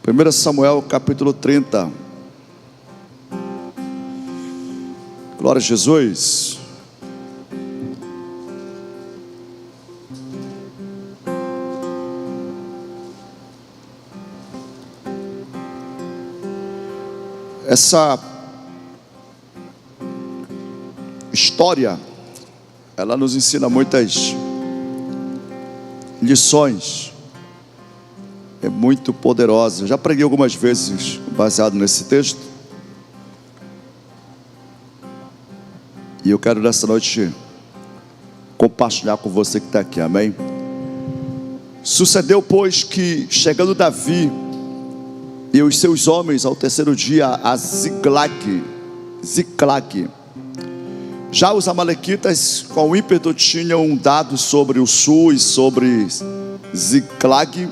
1 Samuel capítulo 30. Glória a Jesus. Essa história, ela nos ensina muitas lições. É muito poderosa. Eu já preguei algumas vezes baseado nesse texto. E eu quero nessa noite compartilhar com você que está aqui, amém? Sucedeu, pois, que chegando Davi e os seus homens ao terceiro dia a Ziclag, já os amalequitas com ímpeto tinham dado sobre o sul e sobre Ziclag,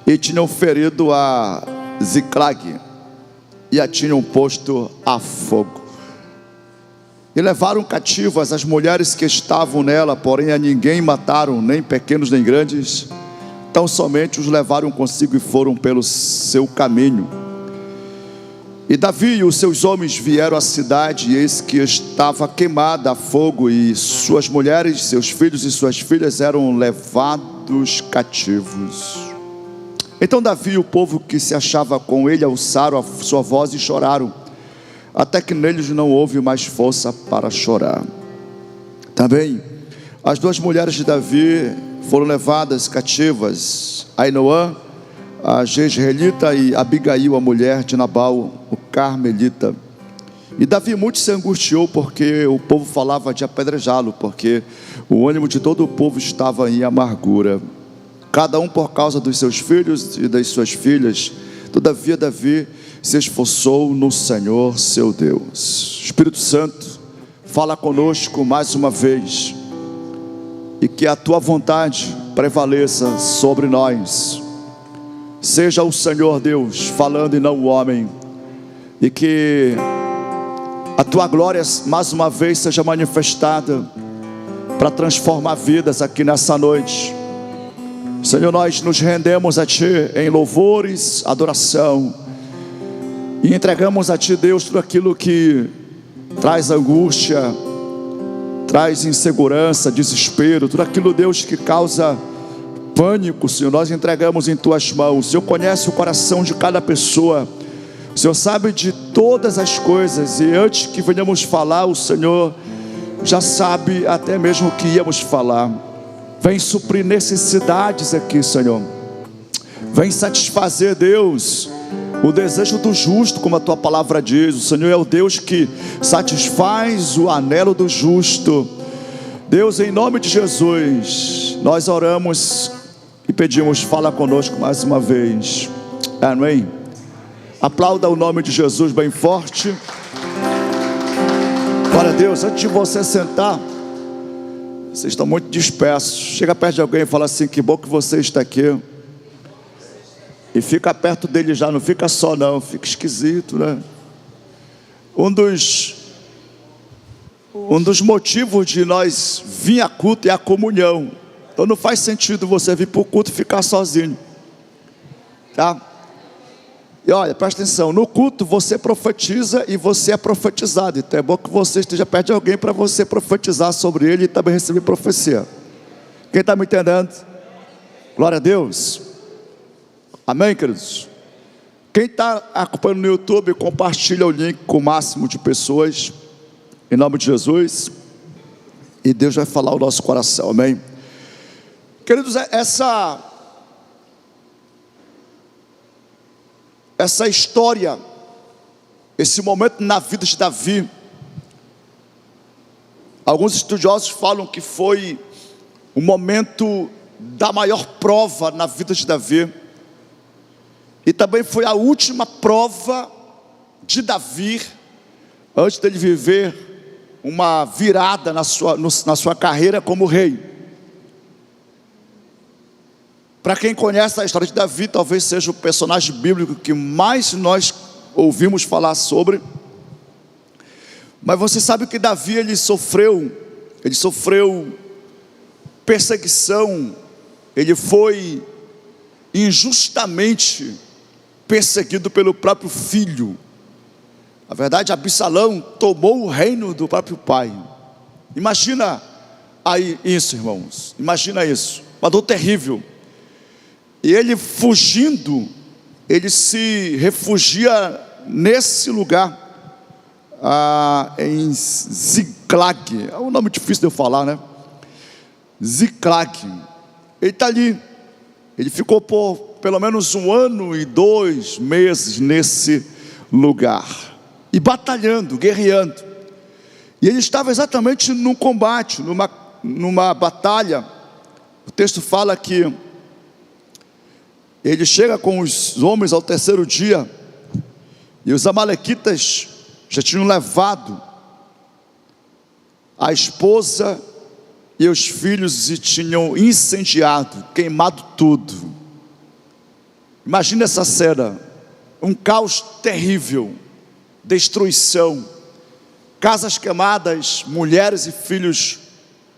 e tinham ferido a Ziclag e a tinham posto a fogo. E levaram cativas as mulheres que estavam nela, porém a ninguém mataram, nem pequenos nem grandes, tão somente os levaram consigo e foram pelo seu caminho. E Davi e os seus homens vieram à cidade, e eis que estava queimada a fogo, e suas mulheres, seus filhos e suas filhas eram levados cativos. Então Davi e o povo que se achava com ele alçaram a sua voz e choraram, até que neles não houve mais força para chorar. Também as duas mulheres de Davi foram levadas cativas, Ainoã, a jezreelita, e Abigail, a mulher de Nabal, o carmelita. E Davi muito se angustiou, porque o povo falava de apedrejá-lo, porque o ânimo de todo o povo estava em amargura, cada um por causa dos seus filhos e das suas filhas. Todavia Davi se esforçou no Senhor seu Deus. Espírito Santo, fala conosco mais uma vez, e que a tua vontade prevaleça sobre nós. Seja o Senhor Deus falando e não o homem, e que a tua glória mais uma vez seja manifestada para transformar vidas aqui nessa noite. Senhor, nós nos rendemos a Ti em louvores, adoração, e entregamos a Ti, Deus, tudo aquilo que traz angústia, traz insegurança, desespero, tudo aquilo, Deus, que causa pânico, Senhor, nós entregamos em Tuas mãos. O Senhor conhece o coração de cada pessoa, o Senhor sabe de todas as coisas, e antes que venhamos falar, o Senhor já sabe até mesmo o que íamos falar. Vem suprir necessidades aqui, Senhor. Vem satisfazer, Deus, o desejo do justo, como a tua palavra diz. O Senhor é o Deus que satisfaz o anelo do justo. Deus, em nome de Jesus, nós oramos e pedimos, fala conosco mais uma vez. Amém. Aplauda o nome de Jesus bem forte. Glória a Deus. Antes de você sentar, vocês estão muito dispersos. Chega perto de alguém e fala assim: que bom que você está aqui. E fica perto dele já, não fica só não, fica esquisito, né? Um dos motivos de nós vir a culto é a comunhão. Então não faz sentido você vir para o culto e ficar sozinho, tá? E olha, presta atenção, no culto você profetiza e você é profetizado. Então é bom que você esteja perto de alguém para você profetizar sobre ele e também receber profecia. Quem está me entendendo? Glória a Deus. Amém, queridos? Quem está acompanhando no YouTube, compartilha o link com o máximo de pessoas, em nome de Jesus, e Deus vai falar o nosso coração, amém? Queridos, essa história, esse momento na vida de Davi, alguns estudiosos falam que foi o momento da maior prova na vida de Davi, e também foi a última prova de Davi, antes dele viver uma virada na sua carreira como rei. Para quem conhece a história de Davi, talvez seja o personagem bíblico que mais nós ouvimos falar sobre. Mas você sabe que Davi, ele sofreu perseguição, ele foi injustamente perseguido pelo próprio filho. Na verdade, Absalão tomou o reino do próprio pai. Imagina aí isso, irmãos. Imagina isso, uma dor terrível. E ele fugindo, ele se refugia nesse lugar, em Ziklag. É um nome difícil de eu falar, né? Ziklag. Ele está ali. Ele ficou por pelo menos 1 ano e 2 meses nesse lugar, e batalhando, guerreando. E ele estava exatamente num combate, numa batalha. O texto fala que ele chega com os homens ao 3º dia, e os amalequitas já tinham levado a esposa e os filhos e tinham incendiado, queimado tudo. Imagina essa cena, um caos terrível, destruição, casas queimadas, mulheres e filhos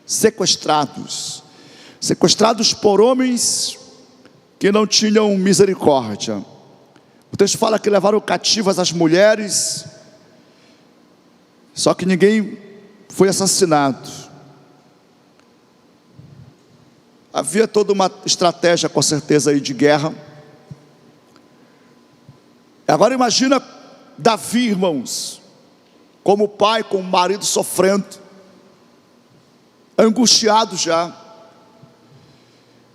sequestrados por homens que não tinham misericórdia. O texto fala que levaram cativas as mulheres, só que ninguém foi assassinado. Havia toda uma estratégia, com certeza, aí de guerra. Agora imagina Davi, irmãos, como pai, como marido, sofrendo, angustiado já.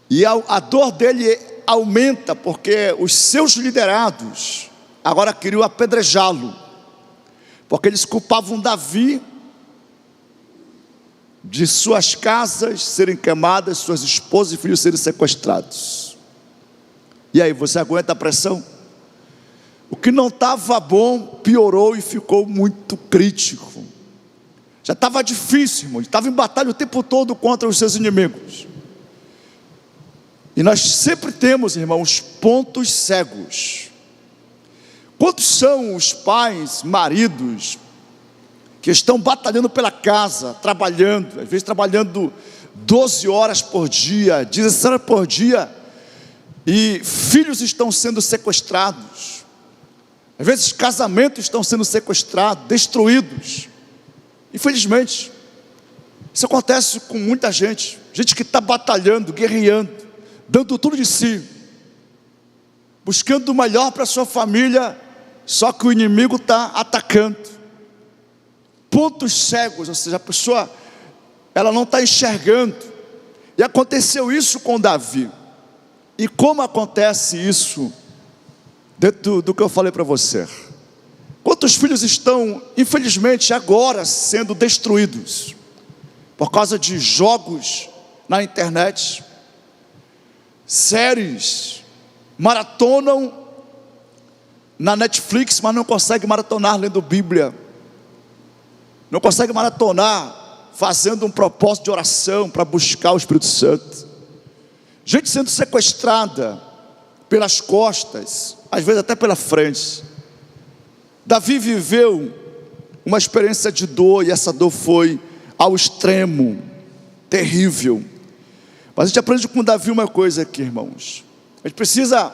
E a dor dele aumenta, porque os seus liderados agora queriam apedrejá-lo, porque eles culpavam Davi de suas casas serem queimadas, suas esposas e filhos serem sequestrados. E aí, você aguenta a pressão? O que não estava bom piorou e ficou muito crítico. Já estava difícil, irmão. Estava em batalha o tempo todo contra os seus inimigos. E nós sempre temos, irmãos, pontos cegos. Quantos são os pais, maridos, que estão batalhando pela casa, trabalhando, às vezes trabalhando 12 horas por dia, 16 horas por dia, e filhos estão sendo sequestrados, às vezes casamentos estão sendo sequestrados, destruídos. Infelizmente, isso acontece com muita gente que está batalhando, guerreando, dando tudo de si, buscando o melhor para a sua família, só que o inimigo está atacando. Pontos cegos, ou seja, a pessoa, ela não está enxergando. E aconteceu isso com Davi. E como acontece isso dentro do que eu falei para você? Quantos filhos estão, infelizmente, agora sendo destruídos por causa de jogos na internet, séries, maratonam na Netflix, mas não conseguem maratonar lendo Bíblia, não conseguem maratonar fazendo um propósito de oração para buscar o Espírito Santo. Gente sendo sequestrada pelas costas, às vezes até pela frente. Davi viveu uma experiência de dor, e essa dor foi ao extremo, terrível. Mas a gente aprende com Davi uma coisa aqui, irmãos. A gente precisa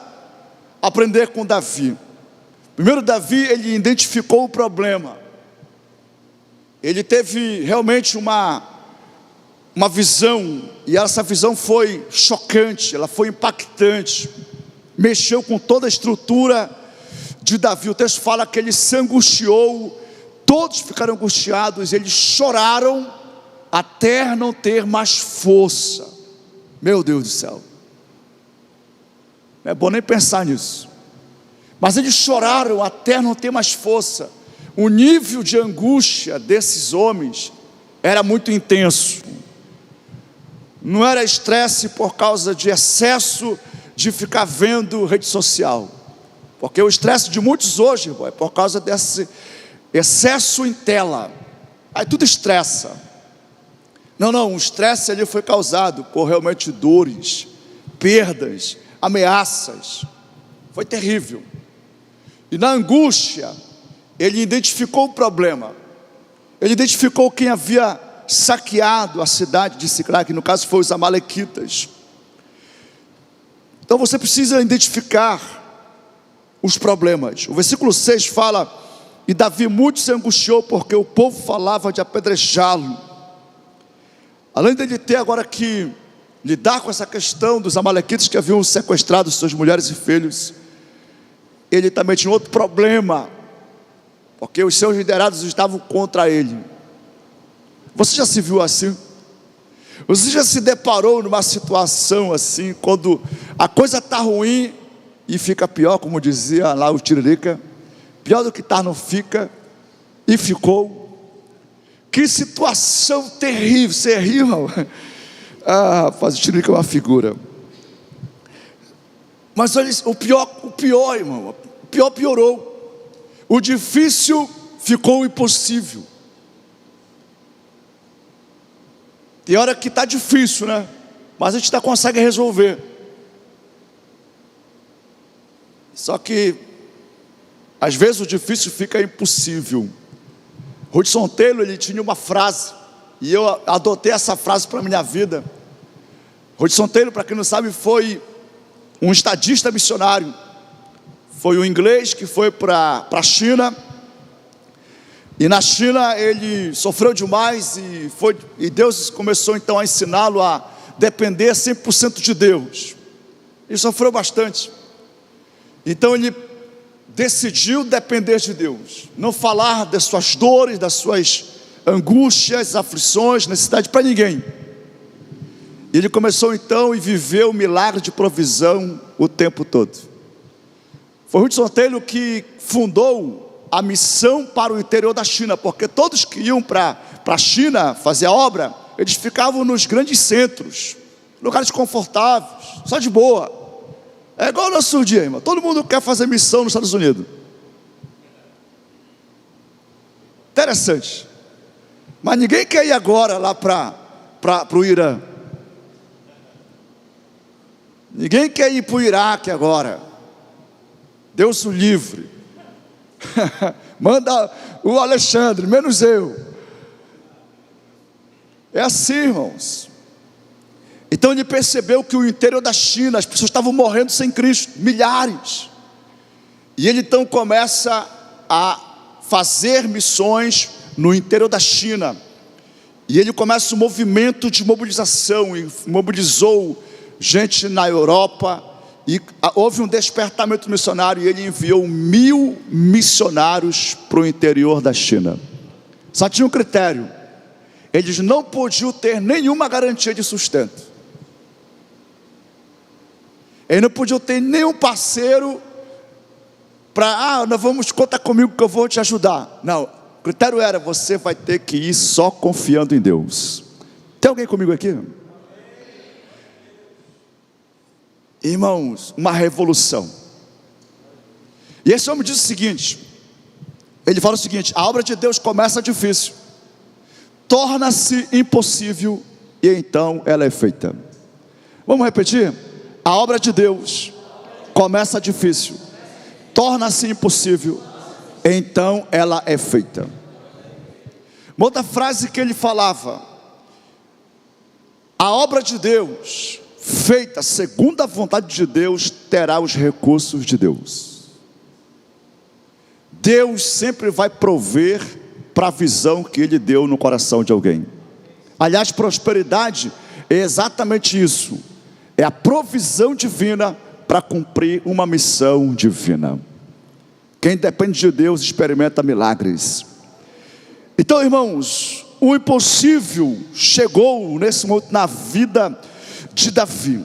aprender com Davi. Primeiro, Davi, ele identificou o problema. Ele teve realmente uma visão, e essa visão foi chocante, ela foi impactante, mexeu com toda a estrutura de Davi. O texto fala que ele se angustiou, todos ficaram angustiados, eles choraram até não ter mais força. Meu Deus do céu, não é bom nem pensar nisso, mas eles choraram até não ter mais força. O nível de angústia desses homens era muito intenso. Não era estresse por causa de excesso de ficar vendo rede social, porque o estresse de muitos hoje, irmão, é por causa desse excesso em tela. Aí tudo estressa. Não, o estresse ali foi causado por realmente dores, perdas, ameaças. Foi terrível. E na angústia, ele identificou o problema. Ele identificou quem havia saqueado a cidade de Ziklag, que no caso foi os amalequitas. Então você precisa identificar os problemas. O versículo 6 fala: e Davi muito se angustiou, porque o povo falava de apedrejá-lo. Além de ele ter agora que lidar com essa questão dos amalequitas que haviam sequestrado suas mulheres e filhos, ele também tinha outro problema, porque os seus liderados estavam contra ele. Você já se viu assim? Você já se deparou numa situação assim, quando a coisa está ruim e fica pior, como dizia lá o Tiririca? Pior do que está não fica, e ficou. Que situação terrível. Você riu, irmão? Rapaz, o Tiririca é uma figura. Mas olha, o pior, irmão, o pior piorou. O difícil ficou impossível. Tem hora que está difícil, né? Mas a gente ainda consegue resolver. Só que às vezes o difícil fica impossível. Hudson Taylor, ele tinha uma frase, e eu adotei essa frase para a minha vida. Hudson Taylor, para quem não sabe, foi um estadista missionário. Foi um inglês que foi para a China. E na China ele sofreu demais, e Deus começou então a ensiná-lo a depender 100% de Deus. Ele sofreu bastante. Então ele decidiu depender de Deus, não falar das suas dores, das suas angústias, aflições, necessidade para ninguém. Ele começou então e viveu o milagre de provisão o tempo todo. Foi Hudson Taylor que fundou a missão para o interior da China, porque todos que iam para a China fazer a obra, eles ficavam nos grandes centros, lugares confortáveis, só de boa. É igual o nosso dia, irmão. Todo mundo quer fazer missão nos Estados Unidos. Interessante. Mas ninguém quer ir agora lá para o Irã. Ninguém quer ir para o Iraque agora. Deus o livre. Manda o Alexandre, menos eu. É assim, irmãos. Então ele percebeu que o interior da China, as pessoas estavam morrendo sem Cristo, milhares. E ele então começa a fazer missões no interior da China. E ele começa um movimento de mobilização, e mobilizou gente na Europa, e houve um despertamento missionário, e ele enviou 1000 missionários para o interior da China. Só tinha um critério: eles não podiam ter nenhuma garantia de sustento. Eles não podiam ter nenhum parceiro para, nós vamos, conta comigo que eu vou te ajudar. Não, o critério era: você vai ter que ir só confiando em Deus. Tem alguém comigo aqui? Irmãos, uma revolução. E esse homem diz o seguinte, ele fala o seguinte: a obra de Deus começa difícil, torna-se impossível, e então ela é feita. Vamos repetir? A obra de Deus começa difícil, torna-se impossível, então ela é feita. Uma outra frase que ele falava: a obra de Deus, feita segundo a vontade de Deus, terá os recursos de Deus. Deus sempre vai prover para a visão que Ele deu no coração de alguém. Aliás, prosperidade é exatamente isso. É a provisão divina para cumprir uma missão divina. Quem depende de Deus experimenta milagres. Então, irmãos, o impossível chegou nesse momento na vida de Davi.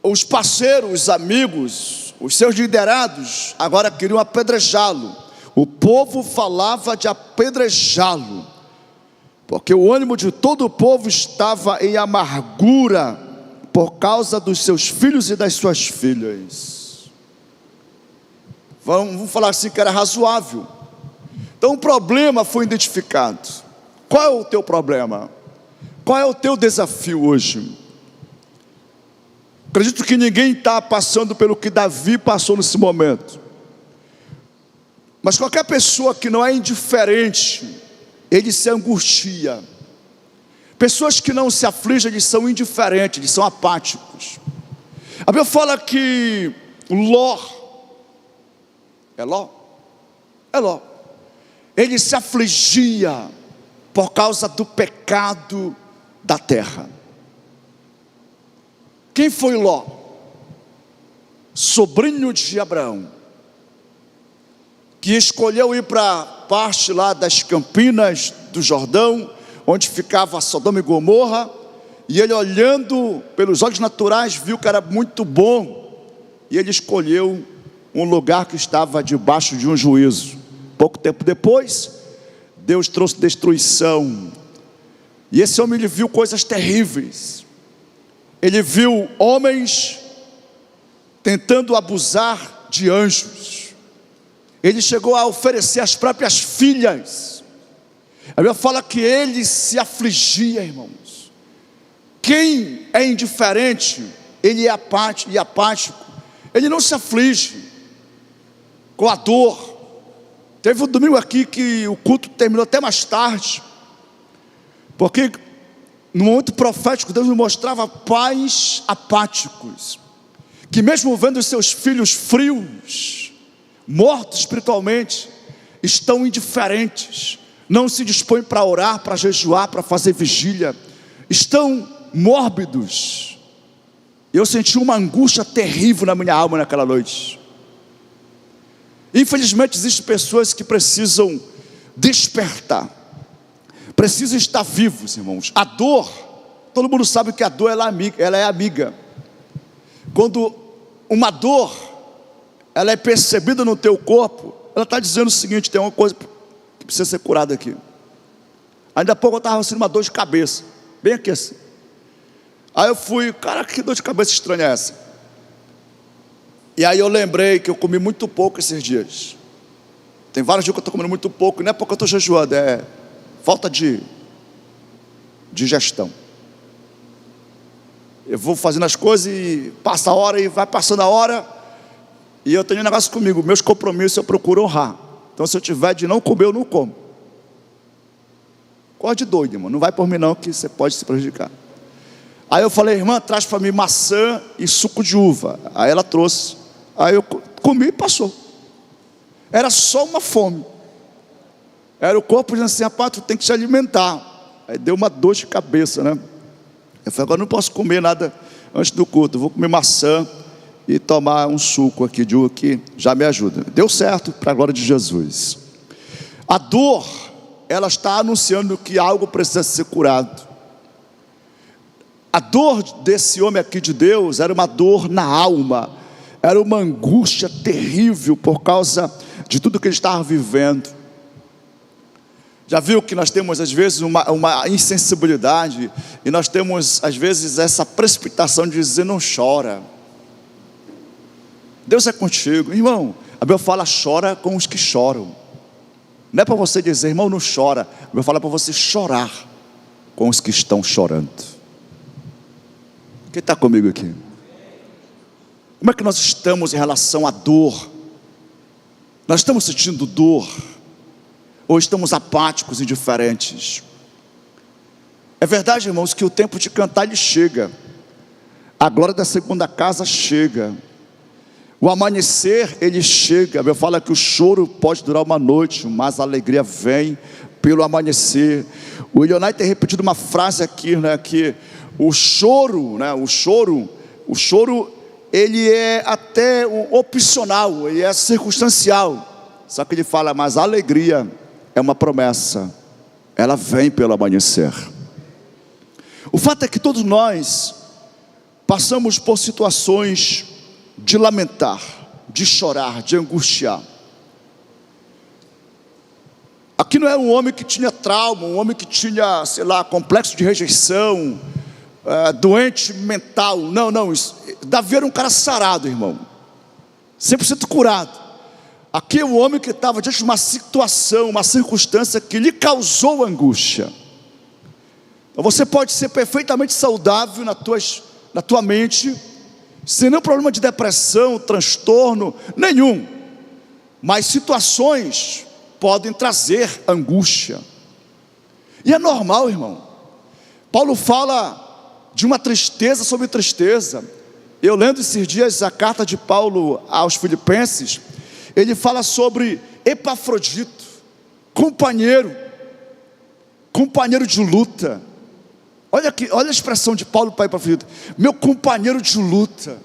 Os parceiros, os amigos, os seus liderados agora queriam apedrejá-lo. O povo falava de apedrejá-lo, porque o ânimo de todo o povo estava em amargura por causa dos seus filhos e das suas filhas. Vamos falar assim, que era razoável. Então o problema foi identificado. Qual é o teu problema? Qual é o teu desafio hoje? Acredito que ninguém está passando pelo que Davi passou nesse momento. Mas qualquer pessoa que não é indiferente, ele se angustia. Pessoas que não se afligem, eles são indiferentes, eles são apáticos. A Bíblia fala que Ló, É Ló? É Ló. Ele se afligia por causa do pecado da terra. Quem foi Ló? Sobrinho de Abraão, que escolheu ir para a parte lá das campinas do Jordão, onde ficava Sodoma e Gomorra, e ele, olhando pelos olhos naturais, viu que era muito bom, e ele escolheu um lugar que estava debaixo de um juízo. Pouco tempo depois, Deus trouxe destruição, e esse homem, ele viu coisas terríveis. Ele viu homens tentando abusar de anjos. Ele chegou a oferecer as próprias filhas. A Bíblia fala que ele se afligia, irmãos. Quem é indiferente, ele é apático. Ele não se aflige com a dor. Teve um domingo aqui que o culto terminou até mais tarde, porque no momento profético Deus me mostrava pais apáticos, que mesmo vendo os seus filhos frios, mortos espiritualmente, estão indiferentes, não se dispõem para orar, para jejuar, para fazer vigília, estão mórbidos. Eu senti uma angústia terrível na minha alma naquela noite. Infelizmente existem pessoas que precisam despertar, precisam estar vivos, irmãos. A dor, todo mundo sabe que a dor ela é amiga. Quando uma dor ela é percebida no teu corpo, ela está dizendo o seguinte: tem uma coisa que precisa ser curada aqui. Ainda há pouco eu estava sentindo uma dor de cabeça, bem aqui assim. Aí eu fui, cara, que dor de cabeça estranha é essa? E aí eu lembrei que eu comi muito pouco esses dias. Tem vários dias que eu estou comendo muito pouco, não é porque eu estou jejuando, é falta de digestão. Eu vou fazendo as coisas e passa a hora e vai passando a hora, e eu tenho um negócio comigo, meus compromissos eu procuro honrar. Então se eu tiver de não comer, eu não como. Acorde doido, irmão, não vai por mim não, que você pode se prejudicar. Aí eu falei: irmã, traz para mim maçã e suco de uva. Aí ela trouxe, aí eu comi e passou. Era só uma fome. Era o corpo dizendo assim: rapaz, tu tem que te alimentar. Aí deu uma dor de cabeça, né? Eu falei: agora não posso comer nada antes do culto, eu vou comer maçã e tomar um suco aqui de uva que já me ajuda. Deu certo, para a glória de Jesus. A dor, ela está anunciando que algo precisa ser curado. A dor desse homem aqui de Deus era uma dor na alma, era uma angústia terrível por causa de tudo que ele estava vivendo. Já viu que nós temos às vezes uma insensibilidade, e nós temos às vezes essa precipitação de dizer: não chora, Deus é contigo. Irmão, a Bíblia fala: chora com os que choram. Não é para você dizer: irmão, não chora. A Bíblia fala para você chorar com os que estão chorando. Quem está comigo aqui? Como é que nós estamos em relação à dor? Nós estamos sentindo dor? Ou estamos apáticos, indiferentes? É verdade, irmãos, que o tempo de cantar ele chega. A glória da segunda casa chega. O amanhecer ele chega. A Bíblia fala que o choro pode durar uma noite, mas a alegria vem pelo amanhecer. O Ionai tem repetido uma frase aqui, né, que o choro, né, o choro, ele é até opcional, ele é circunstancial. Só que ele fala: mas a alegria é uma promessa, ela vem pelo amanhecer. O fato é que todos nós passamos por situações de lamentar, de chorar, de angustiar. Aqui não era um homem que tinha trauma, um homem que tinha, sei lá, complexo de rejeição, doente mental. Não, Davi era um cara sarado, irmão, 100% curado. Aqui é um homem que estava diante de uma situação, uma circunstância que lhe causou angústia. Então você pode ser perfeitamente saudável na tua mente, sem nenhum problema de depressão, transtorno, nenhum. Mas situações podem trazer angústia. E é normal, irmão. Paulo fala de uma tristeza sobre tristeza. Eu lendo esses dias a carta de Paulo aos Filipenses, ele fala sobre Epafrodito, companheiro de luta. Olha aqui, olha a expressão de Paulo para Epafrodito: meu companheiro de luta.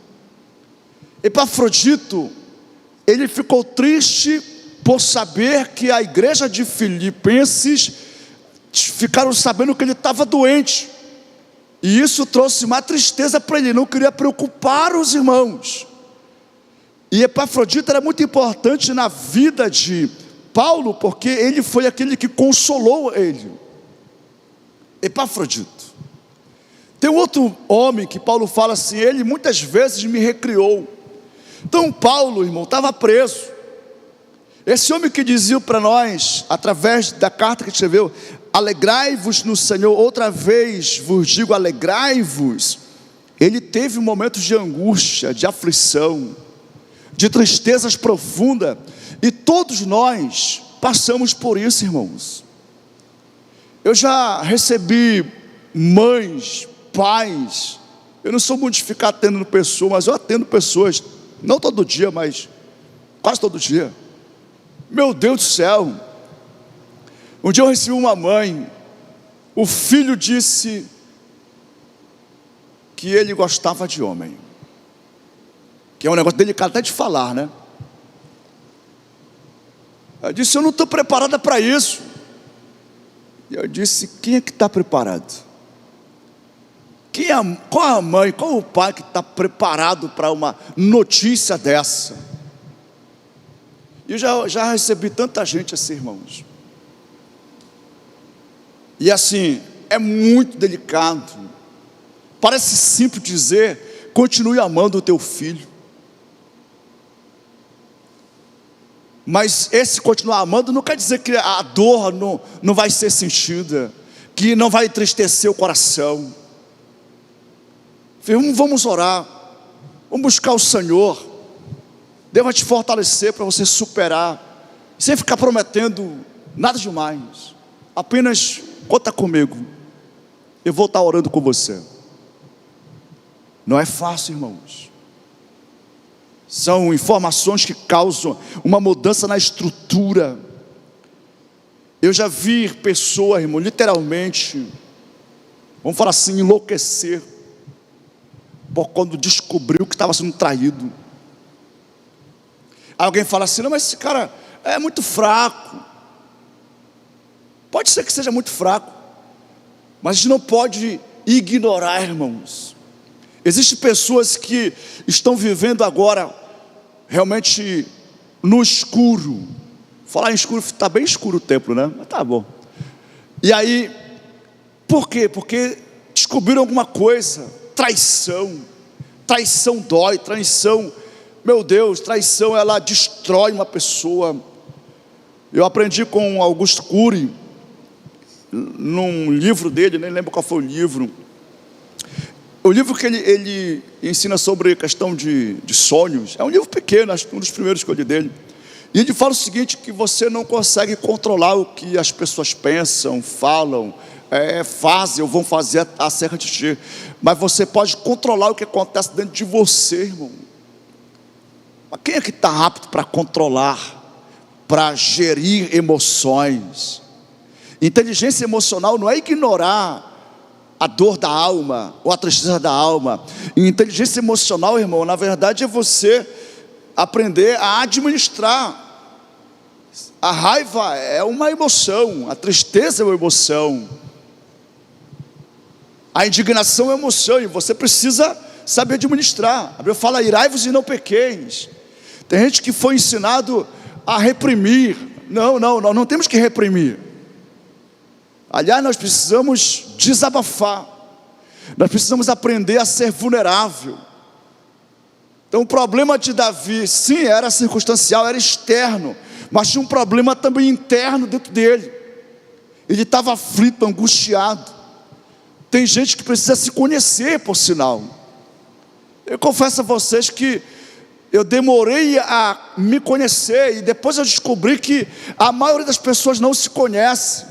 Epafrodito, ele ficou triste por saber que a igreja de Filipenses ficaram sabendo que ele estava doente, e isso trouxe uma tristeza para ele. Ele não queria preocupar os irmãos. E Epafrodito era muito importante na vida de Paulo, porque ele foi aquele que consolou ele. Epafrodito. Tem um outro homem que Paulo fala assim: ele muitas vezes me recriou. Então Paulo, irmão, estava preso. Esse homem que dizia para nós, através da carta que escreveu: alegrai-vos no Senhor, outra vez vos digo, alegrai-vos. Ele teve momentos de angústia, de aflição, de tristezas profundas, e todos nós passamos por isso, irmãos. Eu já recebi mães, pais. Eu não sou muito de ficar atendendo pessoas, mas eu atendo pessoas, não todo dia, mas quase todo dia. Meu Deus do céu, um dia eu recebi uma mãe, o filho disse que ele gostava de homem, que é um negócio delicado até de falar, né? Ela disse: eu não estou preparada para isso. E eu disse: quem é que está preparado? Qual a mãe, qual o pai que está preparado para uma notícia dessa? E eu já recebi tanta gente assim, irmãos. E assim, é muito delicado. Parece simples dizer: continue amando o teu filho. Mas esse continuar amando não quer dizer que a dor não vai ser sentida, que não vai entristecer o coração. Vamos orar, vamos buscar o Senhor. Deus vai te fortalecer para você superar, sem ficar prometendo nada demais. Apenas conta comigo, eu vou estar orando com você. Não é fácil, irmãos. São informações que causam uma mudança na estrutura. Eu já vi pessoas, irmão, literalmente, vamos falar assim, enlouquecer, por quando descobriu que estava sendo traído. Alguém fala assim: não, mas esse cara é muito fraco. Pode ser que seja muito fraco, mas a gente não pode ignorar, irmãos. Existem pessoas que estão vivendo agora realmente no escuro. Falar em escuro, está bem escuro o templo, né? Mas tá bom. E aí, por quê? Porque descobriram alguma coisa. Traição dói, traição, meu Deus, traição, ela destrói uma pessoa. Eu aprendi com Augusto Cury, num livro dele, nem lembro qual foi o livro. O livro que ele ensina sobre a questão de sonhos, é um livro pequeno, acho que um dos primeiros que eu li dele. E ele fala o seguinte: que você não consegue controlar o que as pessoas pensam, falam, fazem ou vão fazer acerca de ti, mas você pode controlar o que acontece dentro de você, irmão. Mas quem é que está apto para controlar, para gerir emoções? Inteligência emocional não é ignorar a dor da alma ou a tristeza da alma. E inteligência emocional, irmão, na verdade é você aprender a administrar. A raiva é uma emoção, a tristeza é uma emoção, a indignação é uma emoção, e você precisa saber administrar. A Bíblia fala: irai-vos e não pequeis. Tem gente que foi ensinado a reprimir. Não, nós não temos que reprimir. Aliás, nós precisamos desabafar. Nós precisamos aprender a ser vulnerável. Então o problema de Davi, sim, era circunstancial, era externo, mas tinha um problema também interno dentro dele. Ele estava aflito, angustiado. Tem gente que precisa se conhecer, por sinal. Eu confesso a vocês que eu demorei a me conhecer, e depois eu descobri que a maioria das pessoas não se conhece.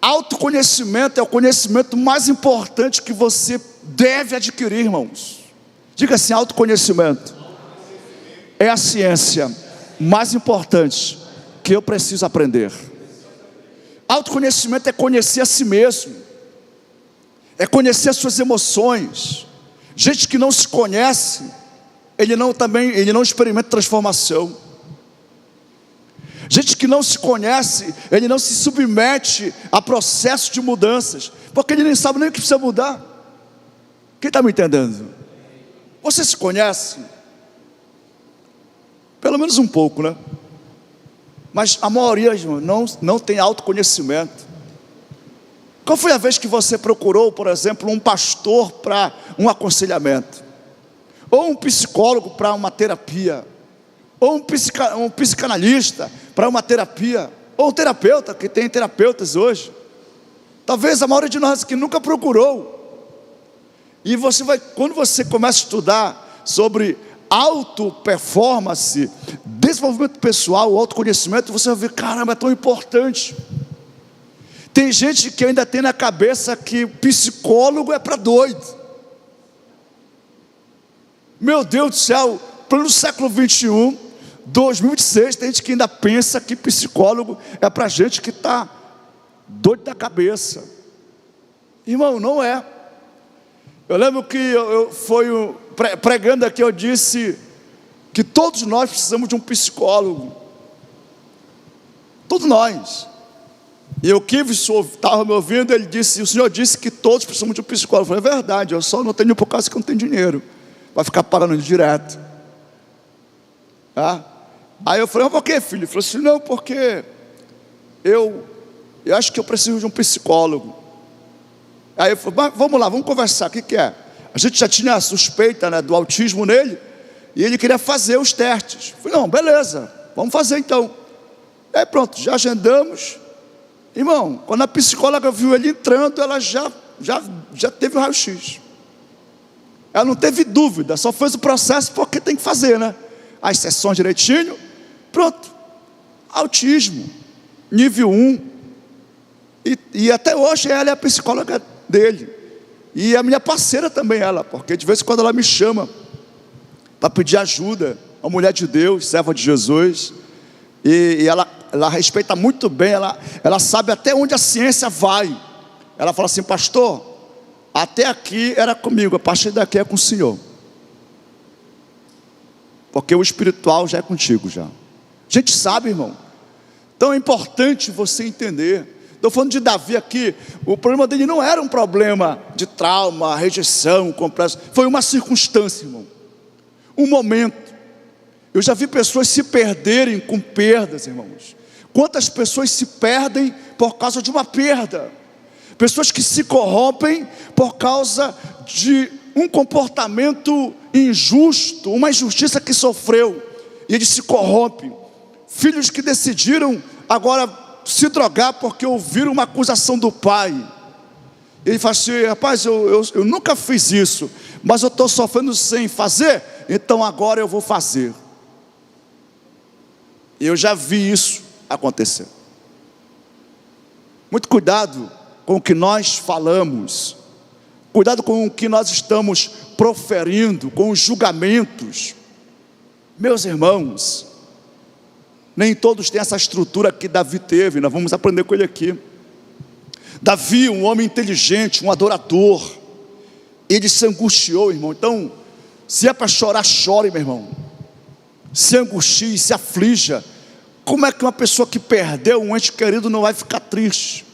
Autoconhecimento é o conhecimento mais importante que você deve adquirir, irmãos. Diga assim: autoconhecimento é a ciência mais importantes que eu preciso aprender. Autoconhecimento é conhecer a si mesmo, é conhecer as suas emoções. Gente que não se conhece, ele não experimenta transformação. Gente que não se conhece, ele não se submete a processo de mudanças, porque ele nem sabe nem o que precisa mudar. Quem está me entendendo? Você se conhece? Pelo menos um pouco, né? Mas a maioria, irmão, não tem autoconhecimento. Qual foi a vez que você procurou, por exemplo, um pastor para um aconselhamento? Ou um psicólogo para uma terapia? Ou um psicanalista para uma terapia? Ou um terapeuta, que tem terapeutas hoje? Talvez a maioria de nós que nunca procurou. E quando você começa a estudar sobre auto-performance, desenvolvimento pessoal, autoconhecimento, você vai ver, caramba, é tão importante. Tem gente que ainda tem na cabeça que psicólogo é para doido. Meu Deus do céu, pleno século 21, 2016, tem gente que ainda pensa que psicólogo é para gente que está doido da cabeça. Irmão, não é. Eu lembro que eu fui pregando aqui, eu disse que todos nós precisamos de um psicólogo. Todos nós. E o Kivson estava me ouvindo, ele disse, o senhor disse que todos precisamos de um psicólogo. Eu falei, é verdade, eu só não tenho por causa que eu não tenho dinheiro. Vai ficar parando direto. Aí eu falei, mas por que, filho? Ele falou assim, não, porque eu acho que eu preciso de um psicólogo. Aí eu falei, mas vamos lá, vamos conversar, o que é? A gente já tinha a suspeita, né, do autismo nele, e ele queria fazer os testes. Eu falei, não, beleza, vamos fazer então. Aí pronto, já agendamos. Irmão, quando a psicóloga viu ele entrando, ela já teve o raio-x. Ela não teve dúvida, só fez o processo porque tem que fazer, né? As sessões direitinho, pronto. Autismo, nível 1. E até hoje ela é a psicóloga dele. E a minha parceira também ela, porque de vez em quando ela me chama para pedir ajuda. Uma mulher de Deus, serva de Jesus. E ela respeita muito bem, ela sabe até onde a ciência vai. Ela fala assim, pastor, até aqui era comigo, a partir daqui é com o senhor. Porque o espiritual já é contigo já. A gente sabe, irmão. Então é importante você entender. Estou falando de Davi aqui, o problema dele não era um problema de trauma, rejeição, complexo. Foi uma circunstância, irmão. Um momento. Eu já vi pessoas se perderem com perdas, irmãos. Quantas pessoas se perdem por causa de uma perda? Pessoas que se corrompem por causa de um comportamento injusto, uma injustiça que sofreu, e ele se corrompe. Filhos que decidiram agora se drogar porque ouviram uma acusação do pai. Ele fala assim, rapaz, eu nunca fiz isso, mas eu estou sofrendo sem fazer, então agora eu vou fazer. Eu já vi isso acontecer. Muito cuidado com o que nós falamos, cuidado com o que nós estamos proferindo, com os julgamentos. Meus irmãos, nem todos têm essa estrutura que Davi teve. Nós vamos aprender com ele aqui. Davi, um homem inteligente, um adorador, ele se angustiou, irmão. Então, se é para chorar, chore, meu irmão. Se angustie, se aflija. Como é que uma pessoa que perdeu um ente querido não vai ficar triste?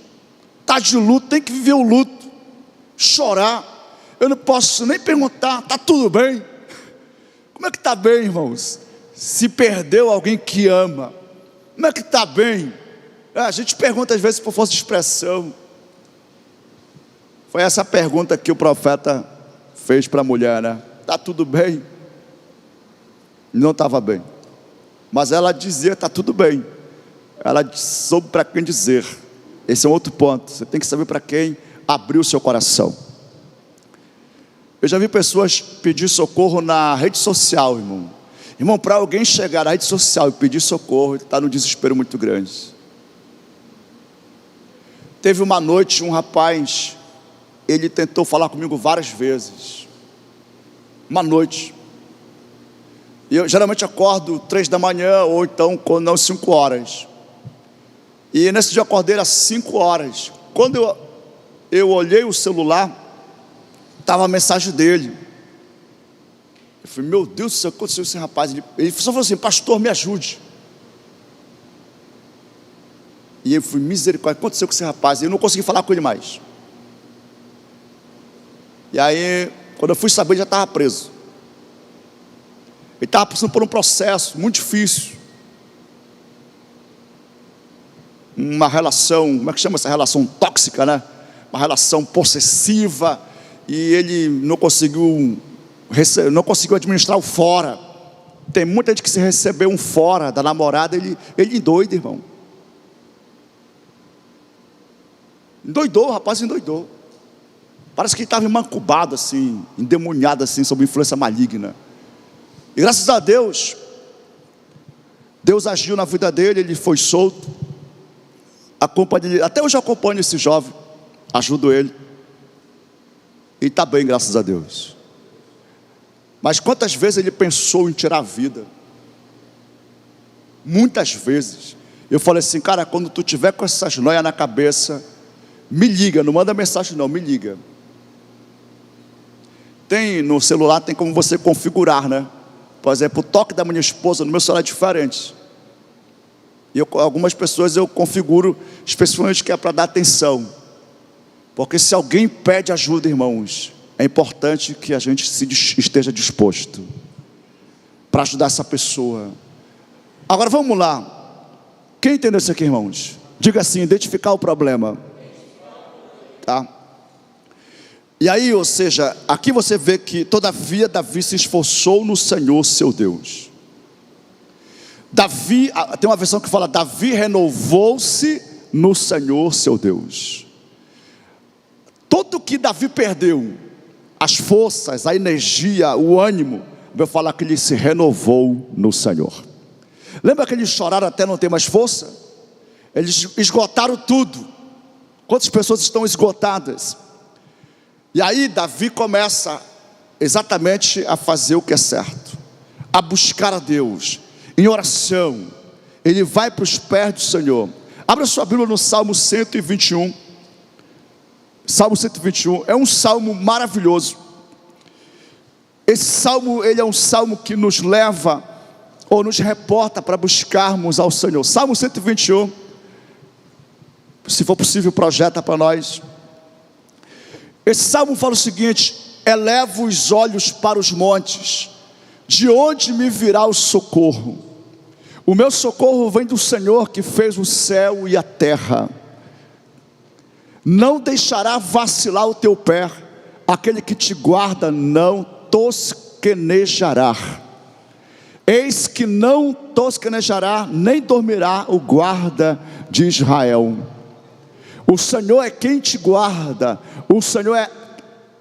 Está de luto, tem que viver o luto, chorar. Eu não posso nem perguntar, está tudo bem? Como é que está bem, irmãos? Se perdeu alguém que ama, como é que está bem? A gente pergunta às vezes por força de expressão. Foi essa pergunta que o profeta fez para a mulher, né? Está tudo bem? Não estava bem, mas ela dizia, está tudo bem. Ela soube para quem dizer. Esse é um outro ponto, você tem que saber para quem abrir o seu coração. Eu já vi pessoas pedir socorro na rede social, irmão. Irmão, para alguém chegar na rede social e pedir socorro, ele está num desespero muito grande. Teve uma noite, um rapaz, ele tentou falar comigo várias vezes. Uma noite. E eu geralmente acordo 3 da manhã, ou então, quando não, 5 horas. E nesse dia eu acordei às 5 horas. Quando eu olhei o celular, estava a mensagem dele. Eu falei, meu Deus do céu, o que aconteceu com esse rapaz? Ele só falou assim, pastor, me ajude. E eu fui, misericórdia, o que aconteceu com esse rapaz? Eu não consegui falar com ele mais. E aí, quando eu fui saber, ele já estava preso. Ele estava passando por um processo muito difícil. Uma relação, como é que chama essa relação tóxica, né? Uma relação possessiva. E ele não conseguiu administrar o fora. Tem muita gente que se recebeu um fora da namorada, ele endoida, irmão. Endoidou, o rapaz endoidou. Parece que ele estava mancubado assim, endemoniado assim, sob influência maligna. E graças a Deus, Deus agiu na vida dele, ele foi solto. Até hoje eu acompanho esse jovem, ajudo ele. E está bem, graças a Deus. Mas quantas vezes ele pensou em tirar a vida? Muitas vezes. Eu falei assim, cara, quando tu tiver com essas noias na cabeça, me liga, não manda mensagem não, me liga. No celular tem como você configurar, né? Por exemplo, o toque da minha esposa no meu celular é diferente. E algumas pessoas eu configuro especificamente que é para dar atenção. Porque se alguém pede ajuda, irmãos, é importante que a gente esteja disposto para ajudar essa pessoa. Agora vamos lá. Quem entendeu isso aqui, irmãos? Diga assim, identificar o problema. Tá? E aí, ou seja, aqui você vê que todavia Davi se esforçou no Senhor seu Deus. Davi, tem uma versão que fala, Davi renovou-se no Senhor seu Deus. Tudo que Davi perdeu, as forças, a energia, o ânimo, vai falar que ele se renovou no Senhor. Lembra que eles choraram até não ter mais força? Eles esgotaram tudo. Quantas pessoas estão esgotadas? E aí Davi começa exatamente a fazer o que é certo, a buscar a Deus, em oração. Ele vai para os pés do Senhor. Abra sua Bíblia no Salmo 121. Salmo 121 é um salmo maravilhoso. Esse salmo, ele é um salmo que nos leva, ou nos reporta para buscarmos ao Senhor. Salmo 121, se for possível, projeta para nós. Esse salmo fala o seguinte: elevo os olhos para os montes, de onde me virá o socorro? O meu socorro vem do Senhor que fez o céu e a terra. Não deixará vacilar o teu pé, aquele que te guarda não tosquenejará. Eis que não tosquenejará, nem dormirá o guarda de Israel. O Senhor é quem te guarda, o Senhor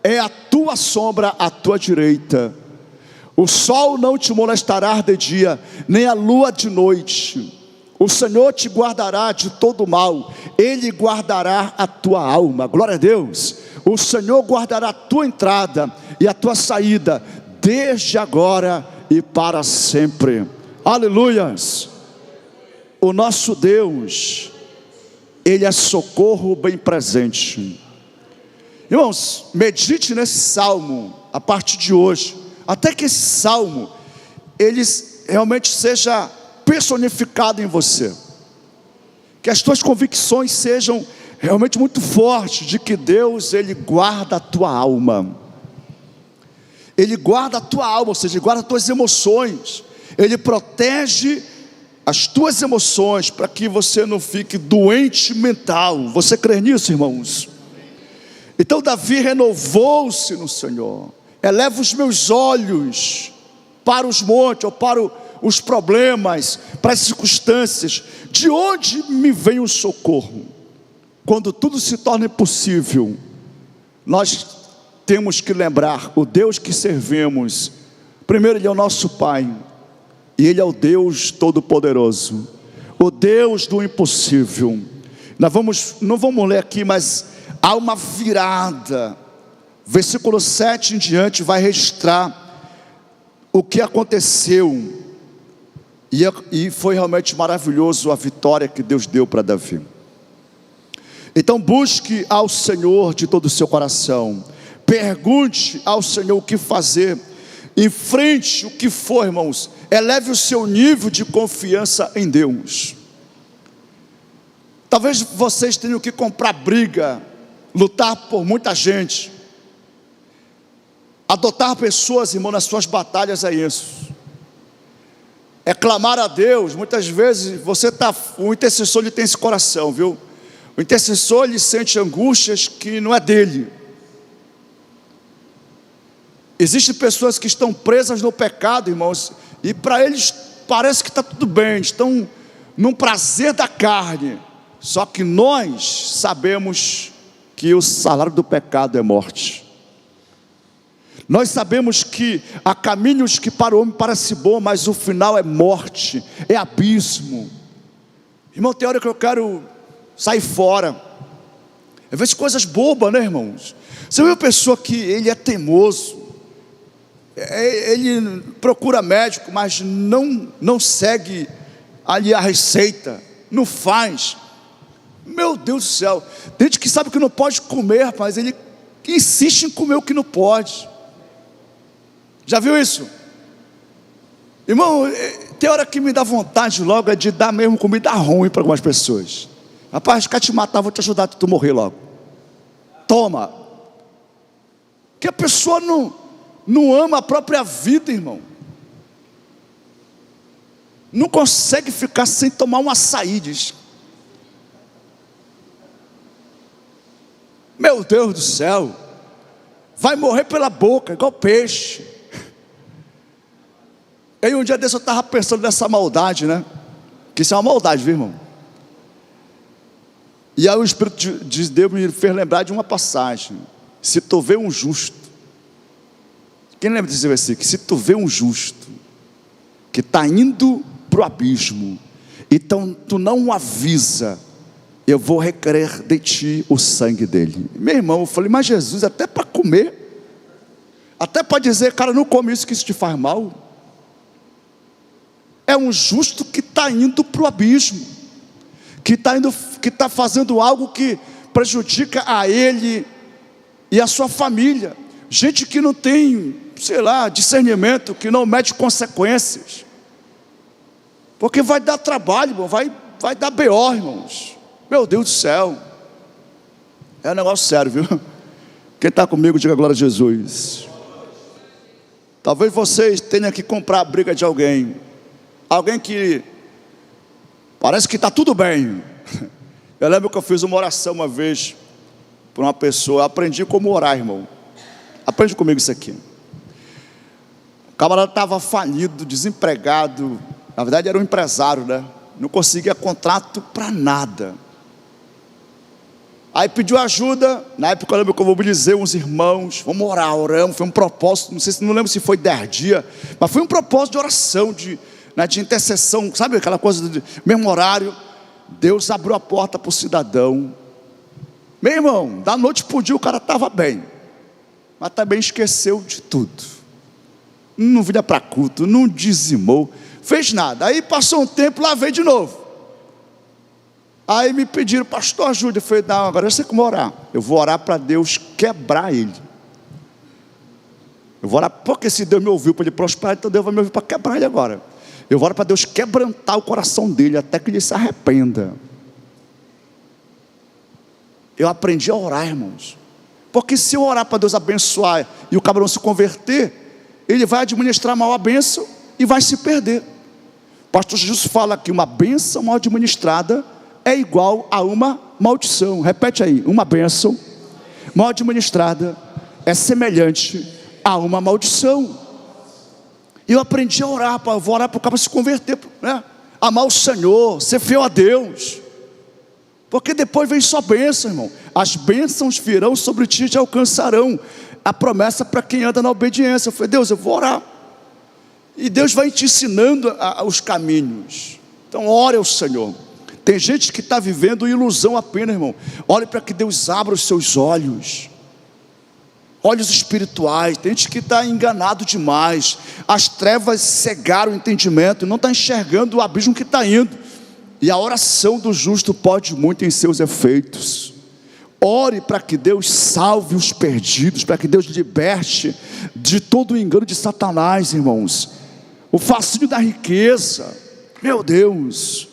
é a tua sombra à tua direita. O sol não te molestará de dia, nem a lua de noite. O Senhor te guardará de todo mal, Ele guardará a tua alma. Glória a Deus. O Senhor guardará a tua entrada e a tua saída, desde agora e para sempre. Aleluias. O nosso Deus, Ele é socorro bem presente. Irmãos, medite nesse salmo a partir de hoje, até que esse salmo ele realmente seja personificado em você, que as tuas convicções sejam realmente muito fortes de que Deus, Ele guarda a tua alma. Ele guarda a tua alma, ou seja, Ele guarda as tuas emoções. Ele protege as tuas emoções para que você não fique doente mental. Você crê nisso, irmãos? Então Davi renovou-se no Senhor. Eleva os meus olhos para os montes, ou para os problemas, para as circunstâncias. De onde me vem o socorro? Quando tudo se torna impossível, nós temos que lembrar o Deus que servimos. Primeiro, Ele é o nosso Pai, e Ele é o Deus Todo-Poderoso, o Deus do impossível. Não vamos ler aqui, mas há uma virada. Versículo 7 em diante vai registrar o que aconteceu, e foi realmente maravilhoso a vitória que Deus deu para Davi. Então busque ao Senhor de todo o seu coração, pergunte ao Senhor o que fazer, enfrente o que for, irmãos, eleve o seu nível de confiança em Deus. Talvez vocês tenham que comprar briga, lutar por muita gente, adotar pessoas, irmão, nas suas batalhas, é isso. É clamar a Deus. Muitas vezes o intercessor ele tem esse coração, viu? O intercessor ele sente angústias que não é dele. Existem pessoas que estão presas no pecado, irmãos, e para eles parece que está tudo bem, estão num prazer da carne. Só que nós sabemos que o salário do pecado é morte. Nós sabemos que há caminhos que para o homem parece bom, mas o final é morte, é abismo. Irmão, tem hora que eu quero sair fora. Às vezes coisas bobas, né, irmãos? Você vê uma pessoa que ele é teimoso, ele procura médico, mas não segue ali a receita, não faz. Meu Deus do céu, tem gente que sabe que não pode comer, mas ele insiste em comer o que não pode. Já viu isso? Irmão, tem hora que me dá vontade logo é de dar mesmo comida ruim para algumas pessoas. Rapaz, quer te matar, vou te ajudar a tu morrer logo. Toma. Que a pessoa não ama a própria vida, irmão. Não consegue ficar sem tomar um açaí, diz. Meu Deus do céu, vai morrer pela boca, igual peixe. E um dia desse eu estava pensando nessa maldade, né? Que isso é uma maldade, viu, irmão? E aí o Espírito de Deus me fez lembrar de uma passagem. Se tu vê um justo, quem lembra desse versículo? Se tu vê um justo que está indo para o abismo, então tu não o avisa, eu vou requerer de ti o sangue dele. Meu irmão, eu falei, mas Jesus, até para comer, até para dizer, cara, não come isso que isso te faz mal. É um justo que está indo para o abismo, que está fazendo algo que prejudica a ele e a sua família. Gente que não tem, sei lá, discernimento, que não mede consequências, porque vai dar trabalho, irmão, vai dar BO, irmãos. Meu Deus do céu, é um negócio sério, viu? Quem está comigo, diga glória a Jesus. Talvez vocês tenham que comprar a briga de alguém que parece que está tudo bem. Eu lembro que eu fiz uma oração uma vez para uma pessoa, eu aprendi como orar, irmão. Aprende comigo isso aqui. O camarada estava falido, desempregado, na verdade era um empresário, né? Não conseguia contrato para nada. Aí pediu ajuda. Na época eu lembro que eu mobilizei uns irmãos. Vamos orar, oramos, foi um propósito, não lembro se foi 10 dias, mas foi um propósito de oração, de intercessão, sabe aquela coisa de mesmo horário. Deus abriu a porta para o cidadão. Meu irmão, da noite para o dia o cara estava bem, mas também esqueceu de tudo. Não vinha para culto, não dizimou, fez nada. Aí passou um tempo, lá veio de novo. Aí me pediram, pastor, ajuda. Eu falei, não, agora eu sei como orar. Eu vou orar para Deus quebrar ele. Eu vou orar, porque se Deus me ouviu para ele prosperar, então Deus vai me ouvir para quebrar ele agora. Eu vou orar para Deus quebrantar o coração dele, até que ele se arrependa. Eu aprendi a orar, irmãos. Porque se eu orar para Deus abençoar e o cabra não se converter, ele vai administrar mal a bênção e vai se perder. O pastor Jesus fala que uma bênção mal administrada é igual a uma maldição. Repete aí, uma bênção mal administrada é semelhante a uma maldição. E eu aprendi a orar, eu vou orar para o cara se converter, né? Amar o Senhor, ser fiel a Deus, porque depois vem só bênção, irmão. As bênçãos virão sobre ti e te alcançarão. A promessa para quem anda na obediência. Eu falei, Deus, eu vou orar, e Deus vai te ensinando os caminhos. Então ore ao Senhor. Tem gente que está vivendo ilusão apenas, irmão. Olhe para que Deus abra os seus olhos. olhos espirituais. Tem gente que está enganado demais. As trevas cegaram o entendimento e não está enxergando o abismo que está indo. E a oração do justo pode muito em seus efeitos. Ore para que Deus salve os perdidos, para que Deus liberte de todo o engano de Satanás, irmãos. O fascínio da riqueza, meu Deus,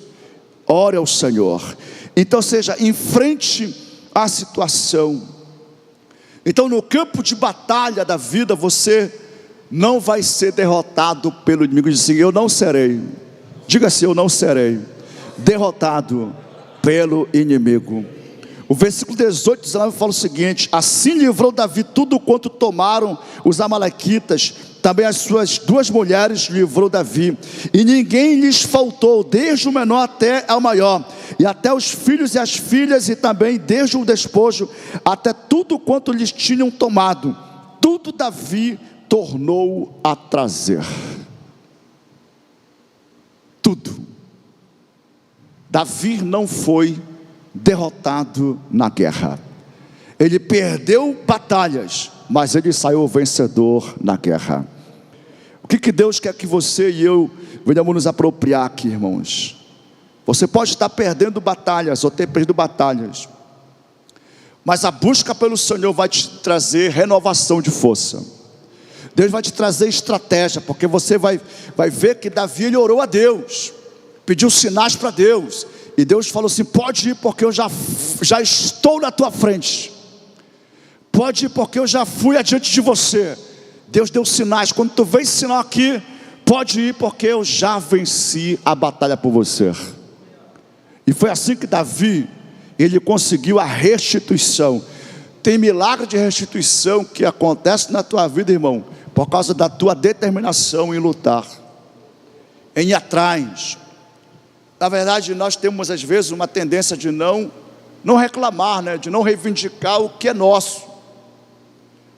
ore ao Senhor. Então seja, enfrente a situação. Então no campo de batalha da vida, você não vai ser derrotado pelo inimigo. Diz assim: eu não serei, diga assim: eu não serei derrotado pelo inimigo. O versículo 18, 19 fala o seguinte: assim livrou Davi tudo quanto tomaram os amalequitas, também as suas 2 mulheres livrou Davi, e ninguém lhes faltou, desde o menor até ao maior, e até os filhos e as filhas, e também desde o despojo até tudo quanto lhes tinham tomado, tudo Davi tornou a trazer. Tudo. Davi não foi derrotado na guerra. Ele perdeu batalhas, mas ele saiu vencedor na guerra. O que Deus quer que você e eu venhamos nos apropriar aqui, irmãos? Você pode estar perdendo batalhas ou ter perdido batalhas, mas a busca pelo Senhor vai te trazer renovação de força. Deus vai te trazer estratégia, porque você vai ver que Davi, ele orou a Deus, pediu sinais para Deus, e Deus falou assim: pode ir, porque eu já estou na tua frente. Pode ir, porque eu já fui adiante de você. Deus deu sinais. Quando tu vê esse sinal aqui, pode ir, porque eu já venci a batalha por você. E foi assim que Davi, ele conseguiu a restituição. Tem milagre de restituição que acontece na tua vida, irmão, por causa da tua determinação em lutar, em ir atrás. Na verdade, nós temos às vezes uma tendência de não reclamar, né? De não reivindicar o que é nosso,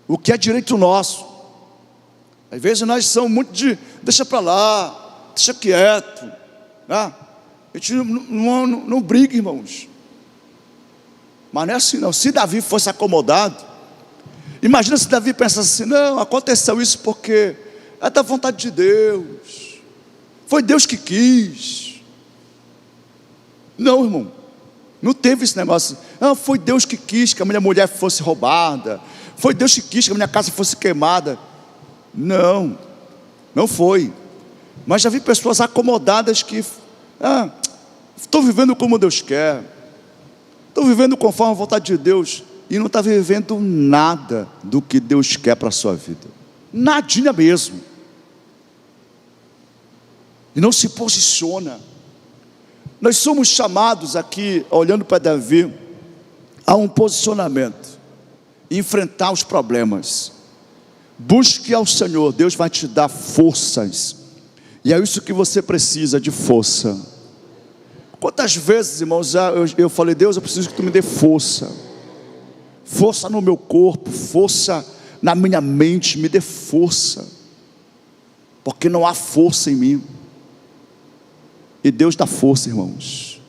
o que é direito nosso. Às vezes nós somos muito de deixa para lá, deixa quieto, né? A gente não briga, irmãos. Mas não é assim não. Se Davi fosse acomodado, imagina se Davi pensasse assim: não, aconteceu isso porque é da vontade de Deus, foi Deus que quis. Não, irmão, não teve esse negócio. Não, foi Deus que quis que a minha mulher fosse roubada, foi Deus que quis que a minha casa fosse queimada. Não, não foi. Mas já vi pessoas acomodadas que estou vivendo como Deus quer, estou vivendo conforme a vontade de Deus, e não está vivendo nada do que Deus quer para a sua vida, nadinha mesmo, e não se posiciona. Nós somos chamados aqui, olhando para Davi, a um posicionamento, enfrentar os problemas. Busque ao Senhor, Deus vai te dar forças, e é isso que você precisa, de força. Quantas vezes, irmãos, eu falei: Deus, eu preciso que tu me dê força, força no meu corpo, força na minha mente, me dê força, porque não há força em mim. E Deus dá força, irmãos.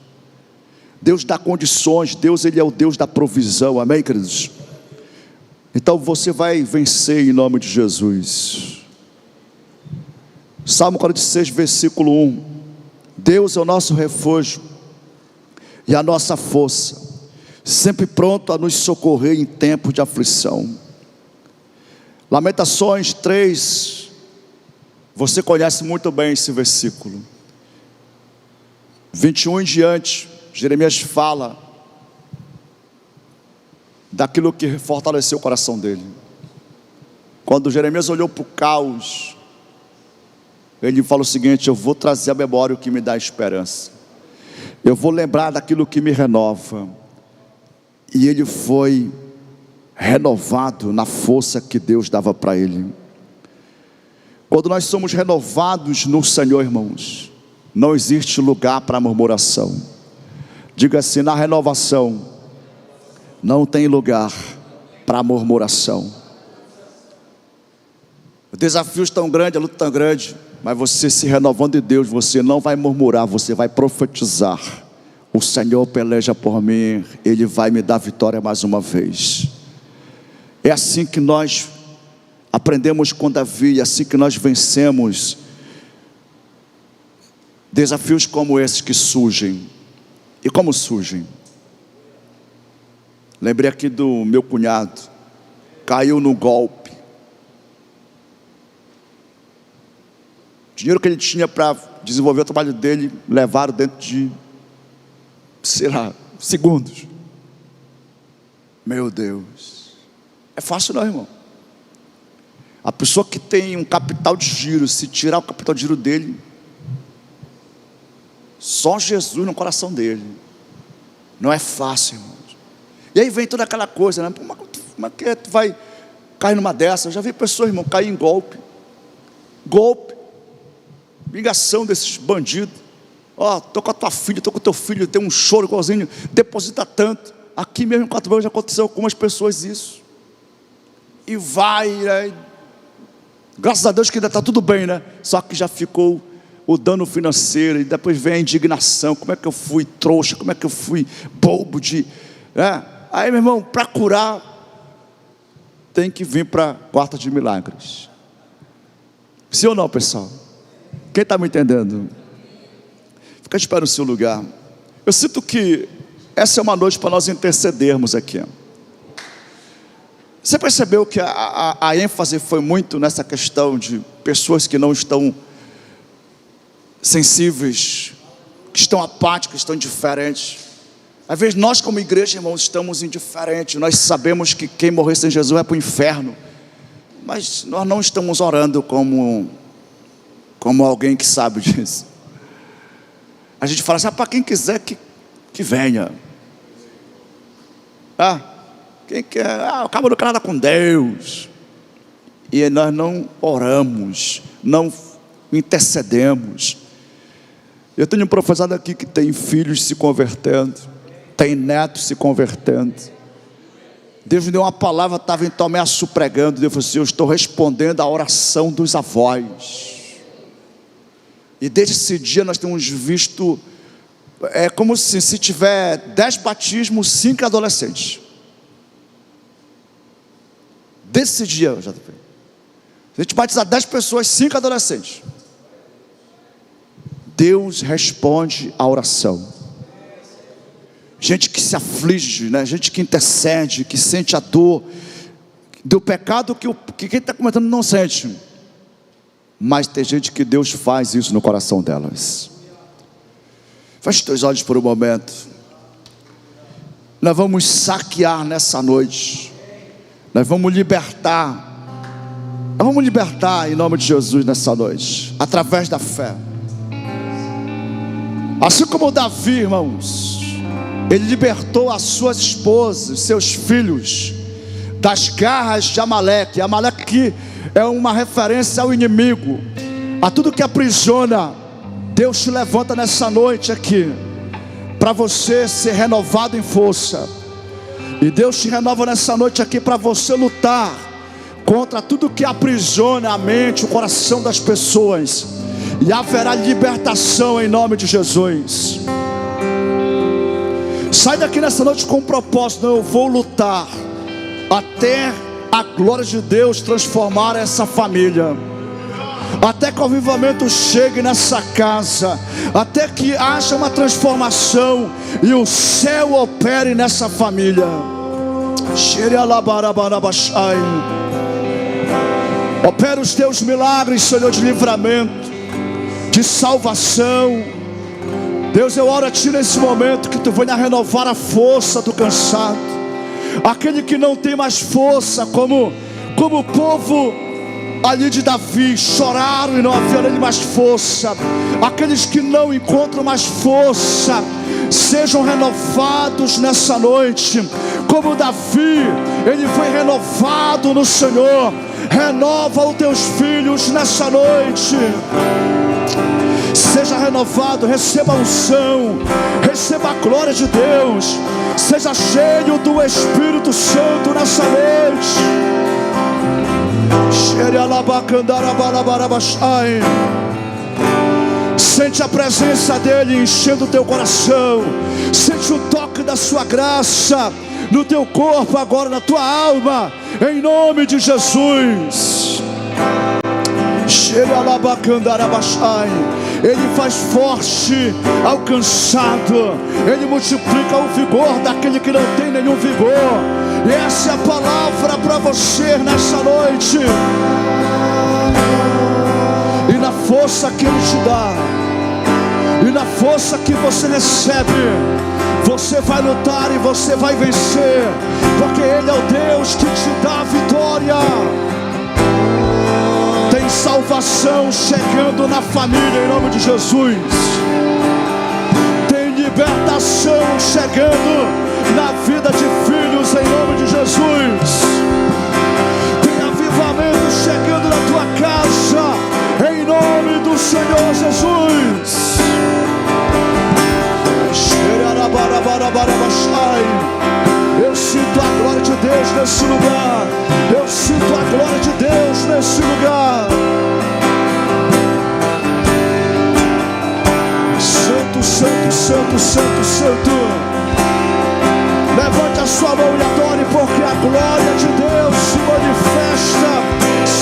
Deus dá condições. Deus, ele é o Deus da provisão, amém, queridos? Então você vai vencer em nome de Jesus. Salmo 46, versículo 1: Deus é o nosso refúgio e a nossa força, sempre pronto a nos socorrer em tempo de aflição. Lamentações 3, você conhece muito bem esse versículo. 21 em diante, Jeremias fala daquilo que fortaleceu o coração dele. Quando Jeremias olhou para o caos, ele falou o seguinte: eu vou trazer à memória o que me dá esperança, eu vou lembrar daquilo que me renova. E ele foi renovado na força que Deus dava para ele. Quando nós somos renovados no Senhor, irmãos, não existe lugar para murmuração. Diga assim: na renovação não tem lugar para murmuração. O desafio é tão grande, a luta tão grande, mas você se renovando em Deus, você não vai murmurar, você vai profetizar: o Senhor peleja por mim, Ele vai me dar vitória mais uma vez. É assim que nós aprendemos com Davi, é assim que nós vencemos desafios como esses que surgem. E como surgem? Lembrei aqui do meu cunhado, caiu no golpe. O dinheiro que ele tinha para desenvolver o trabalho dele, levaram dentro de, sei lá, segundos. Meu Deus, é fácil não, irmão. A pessoa que tem um capital de giro, se tirar o capital de giro dele, só Jesus no coração dele. Não é fácil, irmão. E aí vem toda aquela coisa, né? Como é que tu vai cair numa dessa? Eu já vi pessoas, irmão, cair em golpe, ligação desses bandidos. Ó, tô com a tua filha, tô com o teu filho, tem um choro igualzinho, deposita tanto. Aqui mesmo em 4 Barras já aconteceu com algumas pessoas isso. E vai, né? Graças a Deus que ainda está tudo bem, né? Só que já ficou o dano financeiro, e depois vem a indignação. Como é que eu fui trouxa? Como é que eu fui bobo de... Aí, meu irmão, para curar, tem que vir para a quarta de milagres. Sim ou não, pessoal? Quem está me entendendo? Fica de pé no seu lugar. Eu sinto que essa é uma noite para nós intercedermos aqui. Você percebeu que a ênfase foi muito nessa questão de pessoas que não estão sensíveis, que estão apáticas, que estão indiferentes. Às vezes nós como igreja, irmãos, estamos indiferentes. Nós sabemos que quem morrer sem Jesus é para o inferno, mas nós não estamos orando como alguém que sabe disso. A gente fala assim, para quem quiser que venha. Quem quer, acaba do nada com Deus. E nós não oramos, não intercedemos. Eu tenho um professor aqui que tem filhos se convertendo, tem netos se convertendo. Deus me deu uma palavra, estava em Tomé pregando. Deus falou assim, eu estou respondendo à oração dos avós. E desde esse dia nós temos visto, é como se tiver 10 batismos, 5 adolescentes. Desse dia, JP, a gente batizar 10 pessoas, 5 adolescentes. Deus responde a oração. Gente que se aflige, né? Gente que intercede, que sente a dor do pecado que quem está cometendo não sente. Mas tem gente que Deus faz isso no coração delas. Feche teus olhos por um momento. Nós vamos saquear nessa noite. Nós vamos libertar. Nós vamos libertar em nome de Jesus nessa noite, através da fé. Assim como Davi, irmãos, ele libertou as suas esposas, seus filhos, das garras de Amaleque. Amaleque é uma referência ao inimigo, a tudo que aprisiona. Deus te levanta nessa noite aqui, para você ser renovado em força. E Deus te renova nessa noite aqui, para você lutar contra tudo que aprisiona a mente, o coração das pessoas. E haverá libertação em nome de Jesus. Sai daqui nessa noite com um propósito. Eu vou lutar até a glória de Deus transformar essa família, até que o avivamento chegue nessa casa, até que haja uma transformação e o céu opere nessa família. Opera os teus milagres, Senhor, de livramento, de salvação. Deus, eu oro a Ti nesse momento, que Tu venha renovar a força do cansado, aquele que não tem mais força, como o povo ali de Davi, choraram e não havia nele mais força. Aqueles que não encontram mais força, sejam renovados nessa noite, como Davi, ele foi renovado no Senhor. Renova os teus filhos nessa noite. Seja renovado, receba a unção, receba a glória de Deus, seja cheio do Espírito Santo nessa noite. Sente a presença dEle enchendo o teu coração, sente o toque da sua graça. no teu corpo agora, na tua alma, em nome de Jesus. Ele faz forte ao cansado, Ele multiplica o vigor daquele que não tem nenhum vigor. E essa é a palavra para você nessa noite. E na força que Ele te dá, e na força que você recebe, você vai lutar e você vai vencer, porque Ele é o Deus que te dá a vitória. Tem salvação chegando na família em nome de Jesus. Tem libertação chegando na vida de filhos em nome de Jesus. Tem avivamento chegando na tua casa em nome do Senhor Jesus. Eu sinto a glória de Deus nesse lugar. Eu sinto a glória de Deus nesse lugar. Santo, santo, santo, santo, santo. Levante a sua mão e adore, porque a glória de Deus se manifesta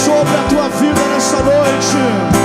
sobre a tua vida nessa noite.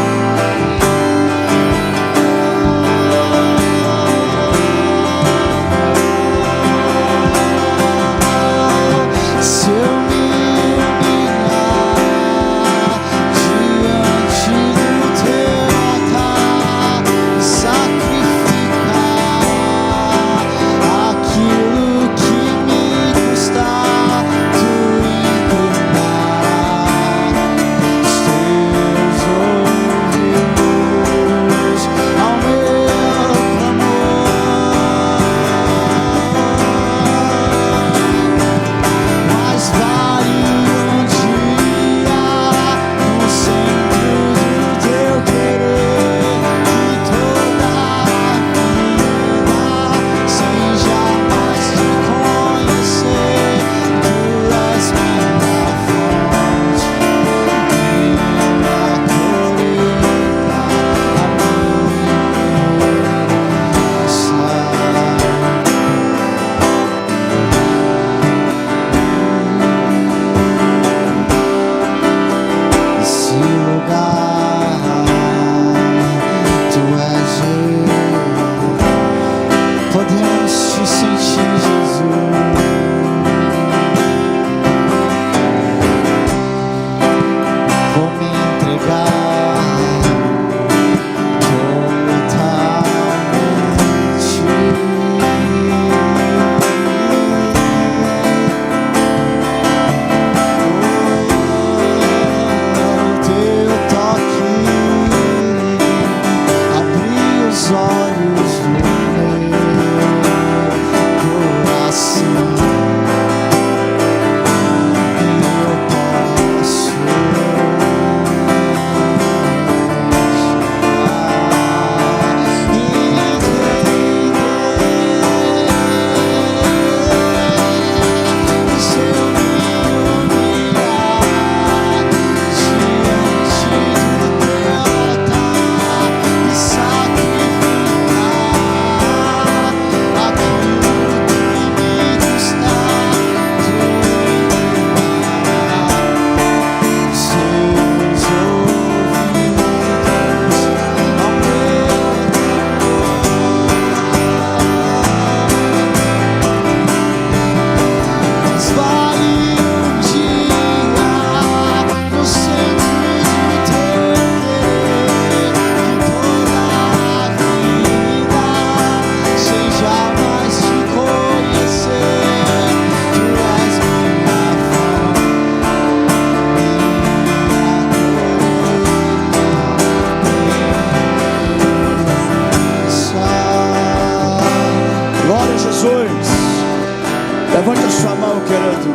Levante a sua mão, querido.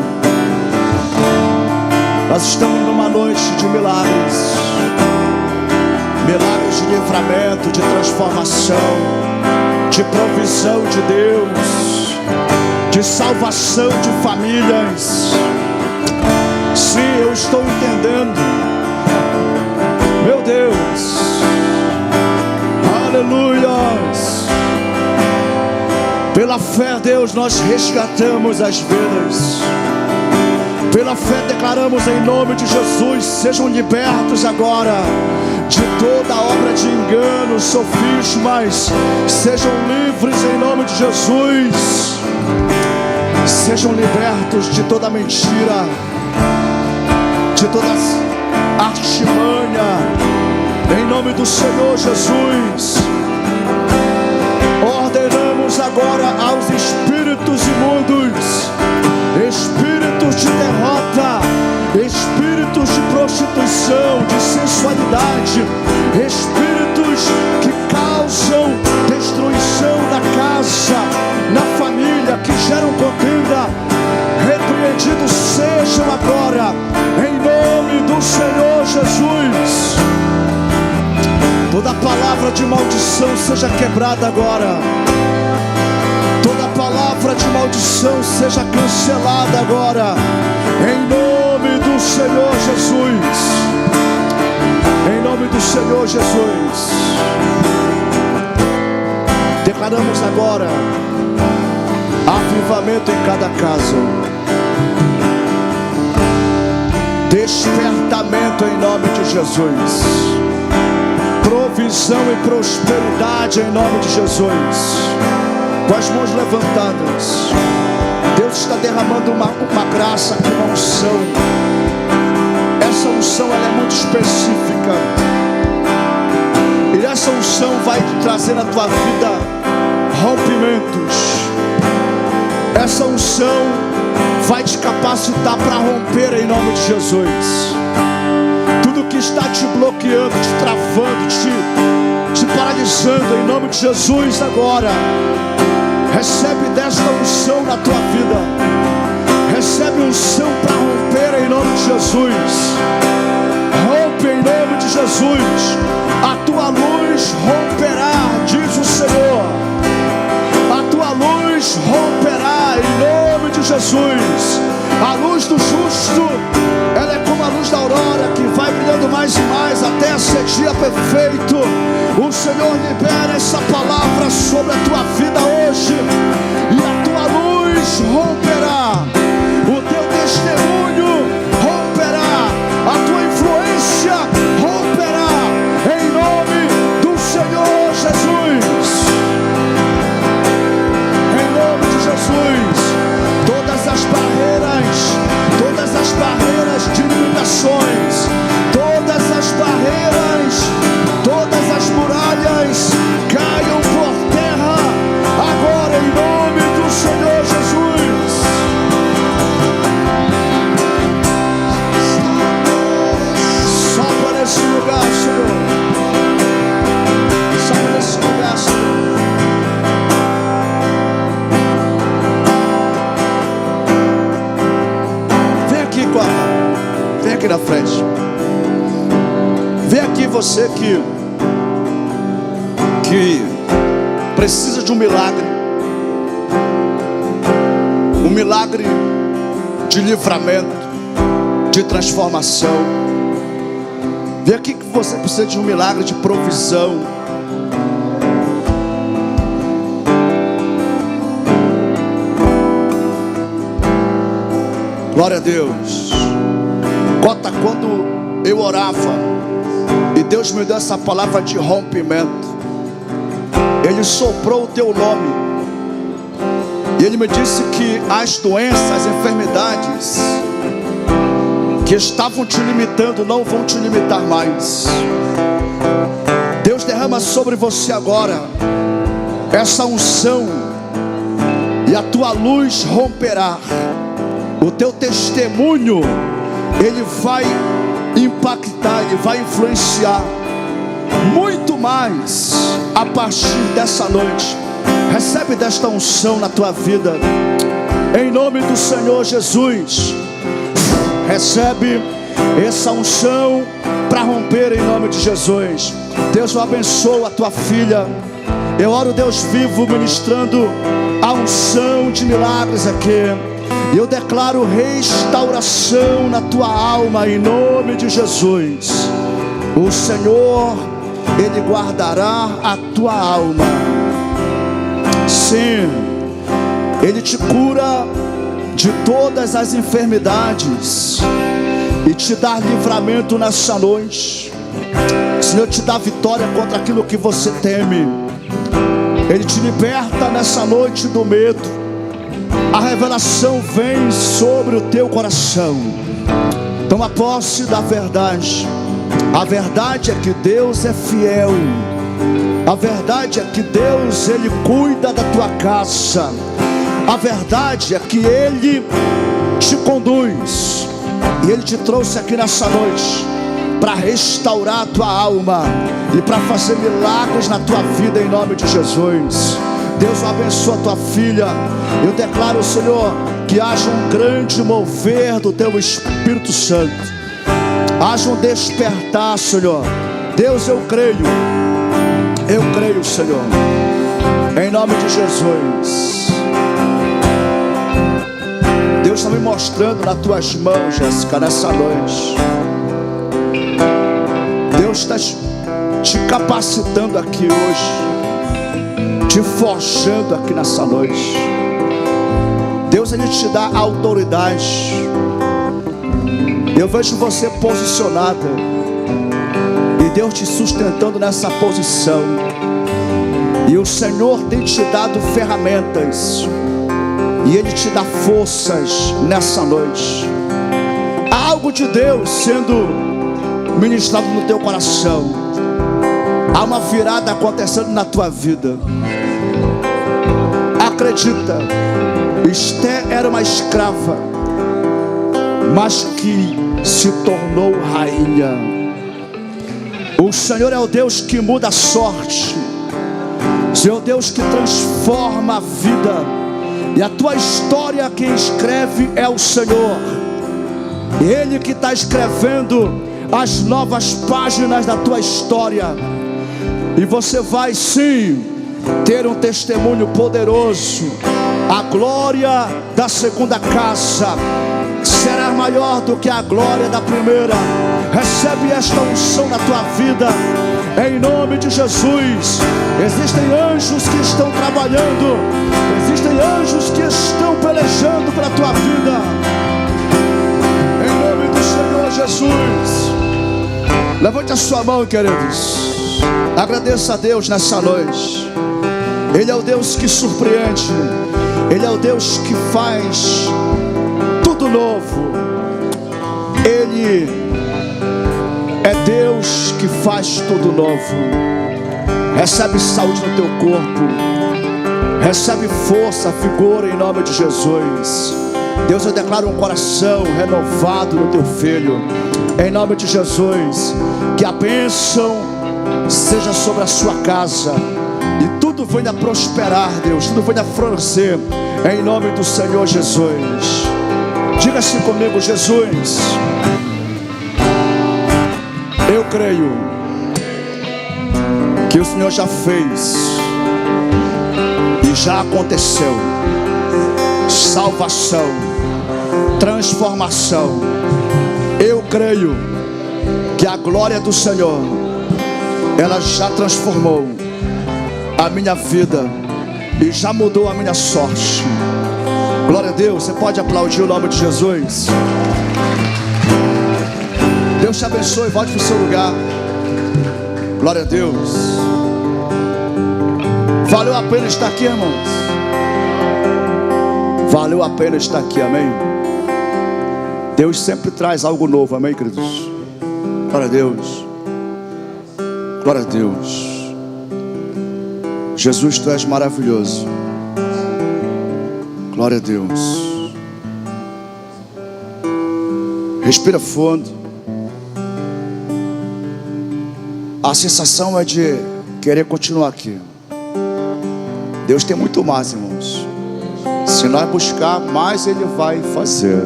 Nós estamos numa noite de milagres. Milagres de livramento, de transformação, de provisão de Deus, de salvação de famílias. Sim, eu estou entendendo. Meu Deus. Aleluia. Pela fé, Deus, nós resgatamos as vidas. Pela fé declaramos em nome de Jesus: sejam libertos agora de toda obra de engano, sofismas. Sejam livres em nome de Jesus. Sejam libertos de toda mentira, de toda artimanha, em nome do Senhor Jesus. Ordenamos agora aos espíritos imundos, espíritos de derrota, espíritos de prostituição, de sensualidade, espíritos que causam destruição na casa, na família, que geram contenda, repreendidos sejam agora, em nome do Senhor Jesus. Toda palavra de maldição seja quebrada agora. Toda palavra de maldição seja cancelada agora, em nome do Senhor Jesus. Em nome do Senhor Jesus. Declaramos agora avivamento em cada casa, despertamento em nome de Jesus, provisão e prosperidade em nome de Jesus. Com as mãos levantadas, Deus está derramando uma graça aqui, uma unção. Essa unção ela é muito específica, e essa unção vai trazer na tua vida rompimentos. Essa unção vai te capacitar para romper em nome de Jesus. Tudo que está te bloqueando, te travando, te paralisando, em nome de Jesus agora, recebe desta unção na tua vida. Recebe unção para romper em nome de Jesus. Rompe em nome de Jesus. A tua luz romperá, diz o Senhor. A tua luz romperá em nome de Jesus. A luz do justo, ela é como a luz da aurora, que vai brilhando mais e mais até ser dia perfeito. O Senhor libera essa palavra sobre a tua vida hoje, e a tua luz romperá, o teu testemunho romperá, a tua influência romperá, em nome do Senhor Jesus. Em nome de Jesus. Todas as barreiras de limitações, todas as barreiras, todas as muralhas caiam por terra agora, em nome do Senhor Jesus. Sopra nesse lugar, Senhor. Sopra nesse lugar, Senhor. Vem aqui na frente. Vem aqui você que precisa de um milagre de livramento, de transformação. Vem aqui que você precisa de um milagre de provisão. Glória a Deus. Cota, quando eu orava e Deus me deu essa palavra de rompimento, Ele soprou o teu nome e Ele me disse que as doenças, as enfermidades que estavam te limitando não vão te limitar mais. Deus derrama sobre você agora essa unção, e a tua luz romperá. O teu testemunho, ele vai impactar, ele vai influenciar muito mais a partir dessa noite. Recebe desta unção na tua vida, em nome do Senhor Jesus. Recebe essa unção para romper em nome de Jesus. Deus abençoe a tua filha. Eu oro, Deus vivo, ministrando a unção de milagres aqui. E eu declaro restauração na tua alma em nome de Jesus. O Senhor, Ele guardará a tua alma. Sim, Ele te cura de todas as enfermidades e te dá livramento nessa noite. O Senhor te dá vitória contra aquilo que você teme. Ele te liberta nessa noite do medo. A revelação vem sobre o teu coração. Toma posse da verdade. A verdade é que Deus é fiel. A verdade é que Deus, Ele cuida da tua casa. A verdade é que Ele te conduz. E Ele te trouxe aqui nessa noite para restaurar a tua alma e para fazer milagres na tua vida, em nome de Jesus. Deus abençoa a tua filha. Eu declaro, Senhor, que haja um grande mover do teu Espírito Santo. Haja um despertar, Senhor. Deus, eu creio, Senhor, em nome de Jesus. Deus está me mostrando nas tuas mãos, Jéssica, nessa noite. Deus está te capacitando aqui hoje, te forjando aqui nessa noite. Deus, Ele te dá autoridade. Eu vejo você posicionada e Deus te sustentando nessa posição. E o Senhor tem te dado ferramentas e Ele te dá forças nessa noite. Há algo de Deus sendo ministrado no teu coração. Há uma virada acontecendo na tua vida. Acredita, Esté era uma escrava, mas que se tornou rainha. O Senhor é o Deus que muda a sorte. O Senhor é o Deus que transforma a vida. E a tua história, quem escreve é o Senhor. Ele que está escrevendo as novas páginas da tua história. E você vai sim ter um testemunho poderoso. A glória da segunda casa será maior do que a glória da primeira. Recebe esta unção na tua vida, em nome de Jesus. Existem anjos que estão trabalhando, existem anjos que estão pelejando para a tua vida, em nome do Senhor Jesus. Levante a sua mão, queridos. Agradeça a Deus nessa noite. Ele é o Deus que surpreende. Ele é o Deus que faz tudo novo. Ele é Deus que faz tudo novo. Recebe saúde no teu corpo. Recebe força, vigor em nome de Jesus. Deus, eu declaro um coração renovado no teu filho, em nome de Jesus. Que a bênção seja sobre a sua casa e tudo venha prosperar, Deus, tudo venha florescer, em nome do Senhor Jesus. Diga assim comigo: Jesus, eu creio que o Senhor já fez e já aconteceu salvação, transformação. Eu creio que a glória do Senhor, ela já transformou a minha vida e já mudou a minha sorte. Glória a Deus. Você pode aplaudir o nome de Jesus. Deus te abençoe. Volte para o seu lugar. Glória a Deus. Valeu a pena estar aqui, irmãos. Valeu a pena estar aqui, amém. Deus sempre traz algo novo, amém, queridos. Glória a Deus. Glória a Deus. Jesus, tu és maravilhoso. Glória a Deus. Respira fundo. A sensação é de querer continuar aqui. Deus tem muito mais, irmãos. Se nós buscar, mais Ele vai fazer.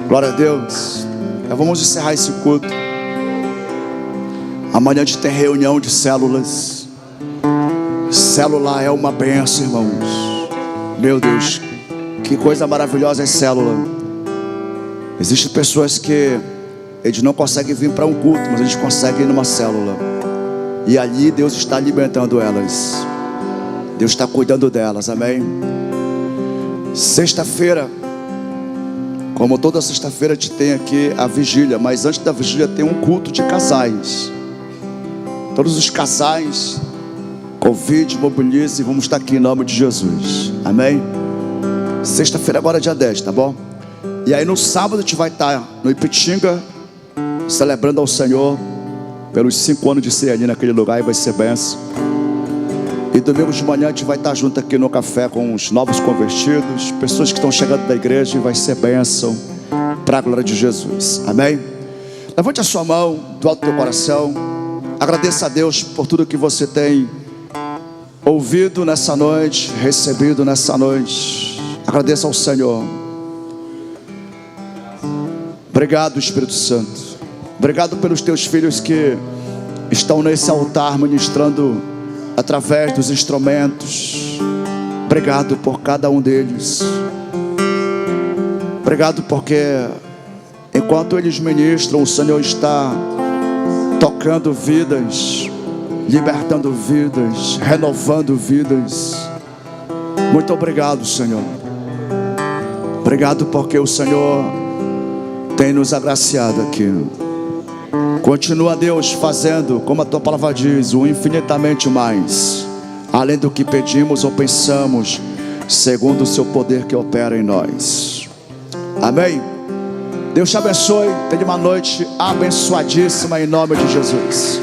Glória a Deus. Nós vamos encerrar esse culto. Amanhã a gente tem reunião de células. Célula é uma bênção, irmãos. Meu Deus, que coisa maravilhosa é célula. Existem pessoas que eles não conseguem vir para um culto, mas eles conseguem ir numa célula. E ali Deus está alimentando elas. Deus está cuidando delas, amém? Sexta-feira, como toda sexta-feira, a gente tem aqui a vigília, mas antes da vigília tem um culto de casais. Todos os casais, convide, mobilize, e vamos estar aqui em nome de Jesus. Amém? Sexta-feira agora é dia 10, tá bom? E aí no sábado a gente vai estar no Ipitinga, celebrando ao Senhor pelos 5 anos de ser ali naquele lugar, e vai ser benção. E domingo de manhã a gente vai estar junto aqui no café com os novos convertidos, pessoas que estão chegando da igreja, e vai ser bênção para a glória de Jesus. Amém? Levante a sua mão do alto do teu coração. Agradeça a Deus por tudo que você tem ouvido nessa noite, recebido nessa noite. Agradeça ao Senhor. Obrigado, Espírito Santo. Obrigado pelos teus filhos que estão nesse altar ministrando através dos instrumentos. Obrigado por cada um deles. Obrigado porque enquanto eles ministram, o Senhor está tocando vidas, libertando vidas, renovando vidas. Muito obrigado, Senhor. Obrigado porque o Senhor tem nos agraciado aqui. Continua, Deus, fazendo, como a tua palavra diz, o infinitamente mais, além do que pedimos ou pensamos, segundo o seu poder que opera em nós. Amém? Deus te abençoe. Tenha uma noite abençoadíssima em nome de Jesus.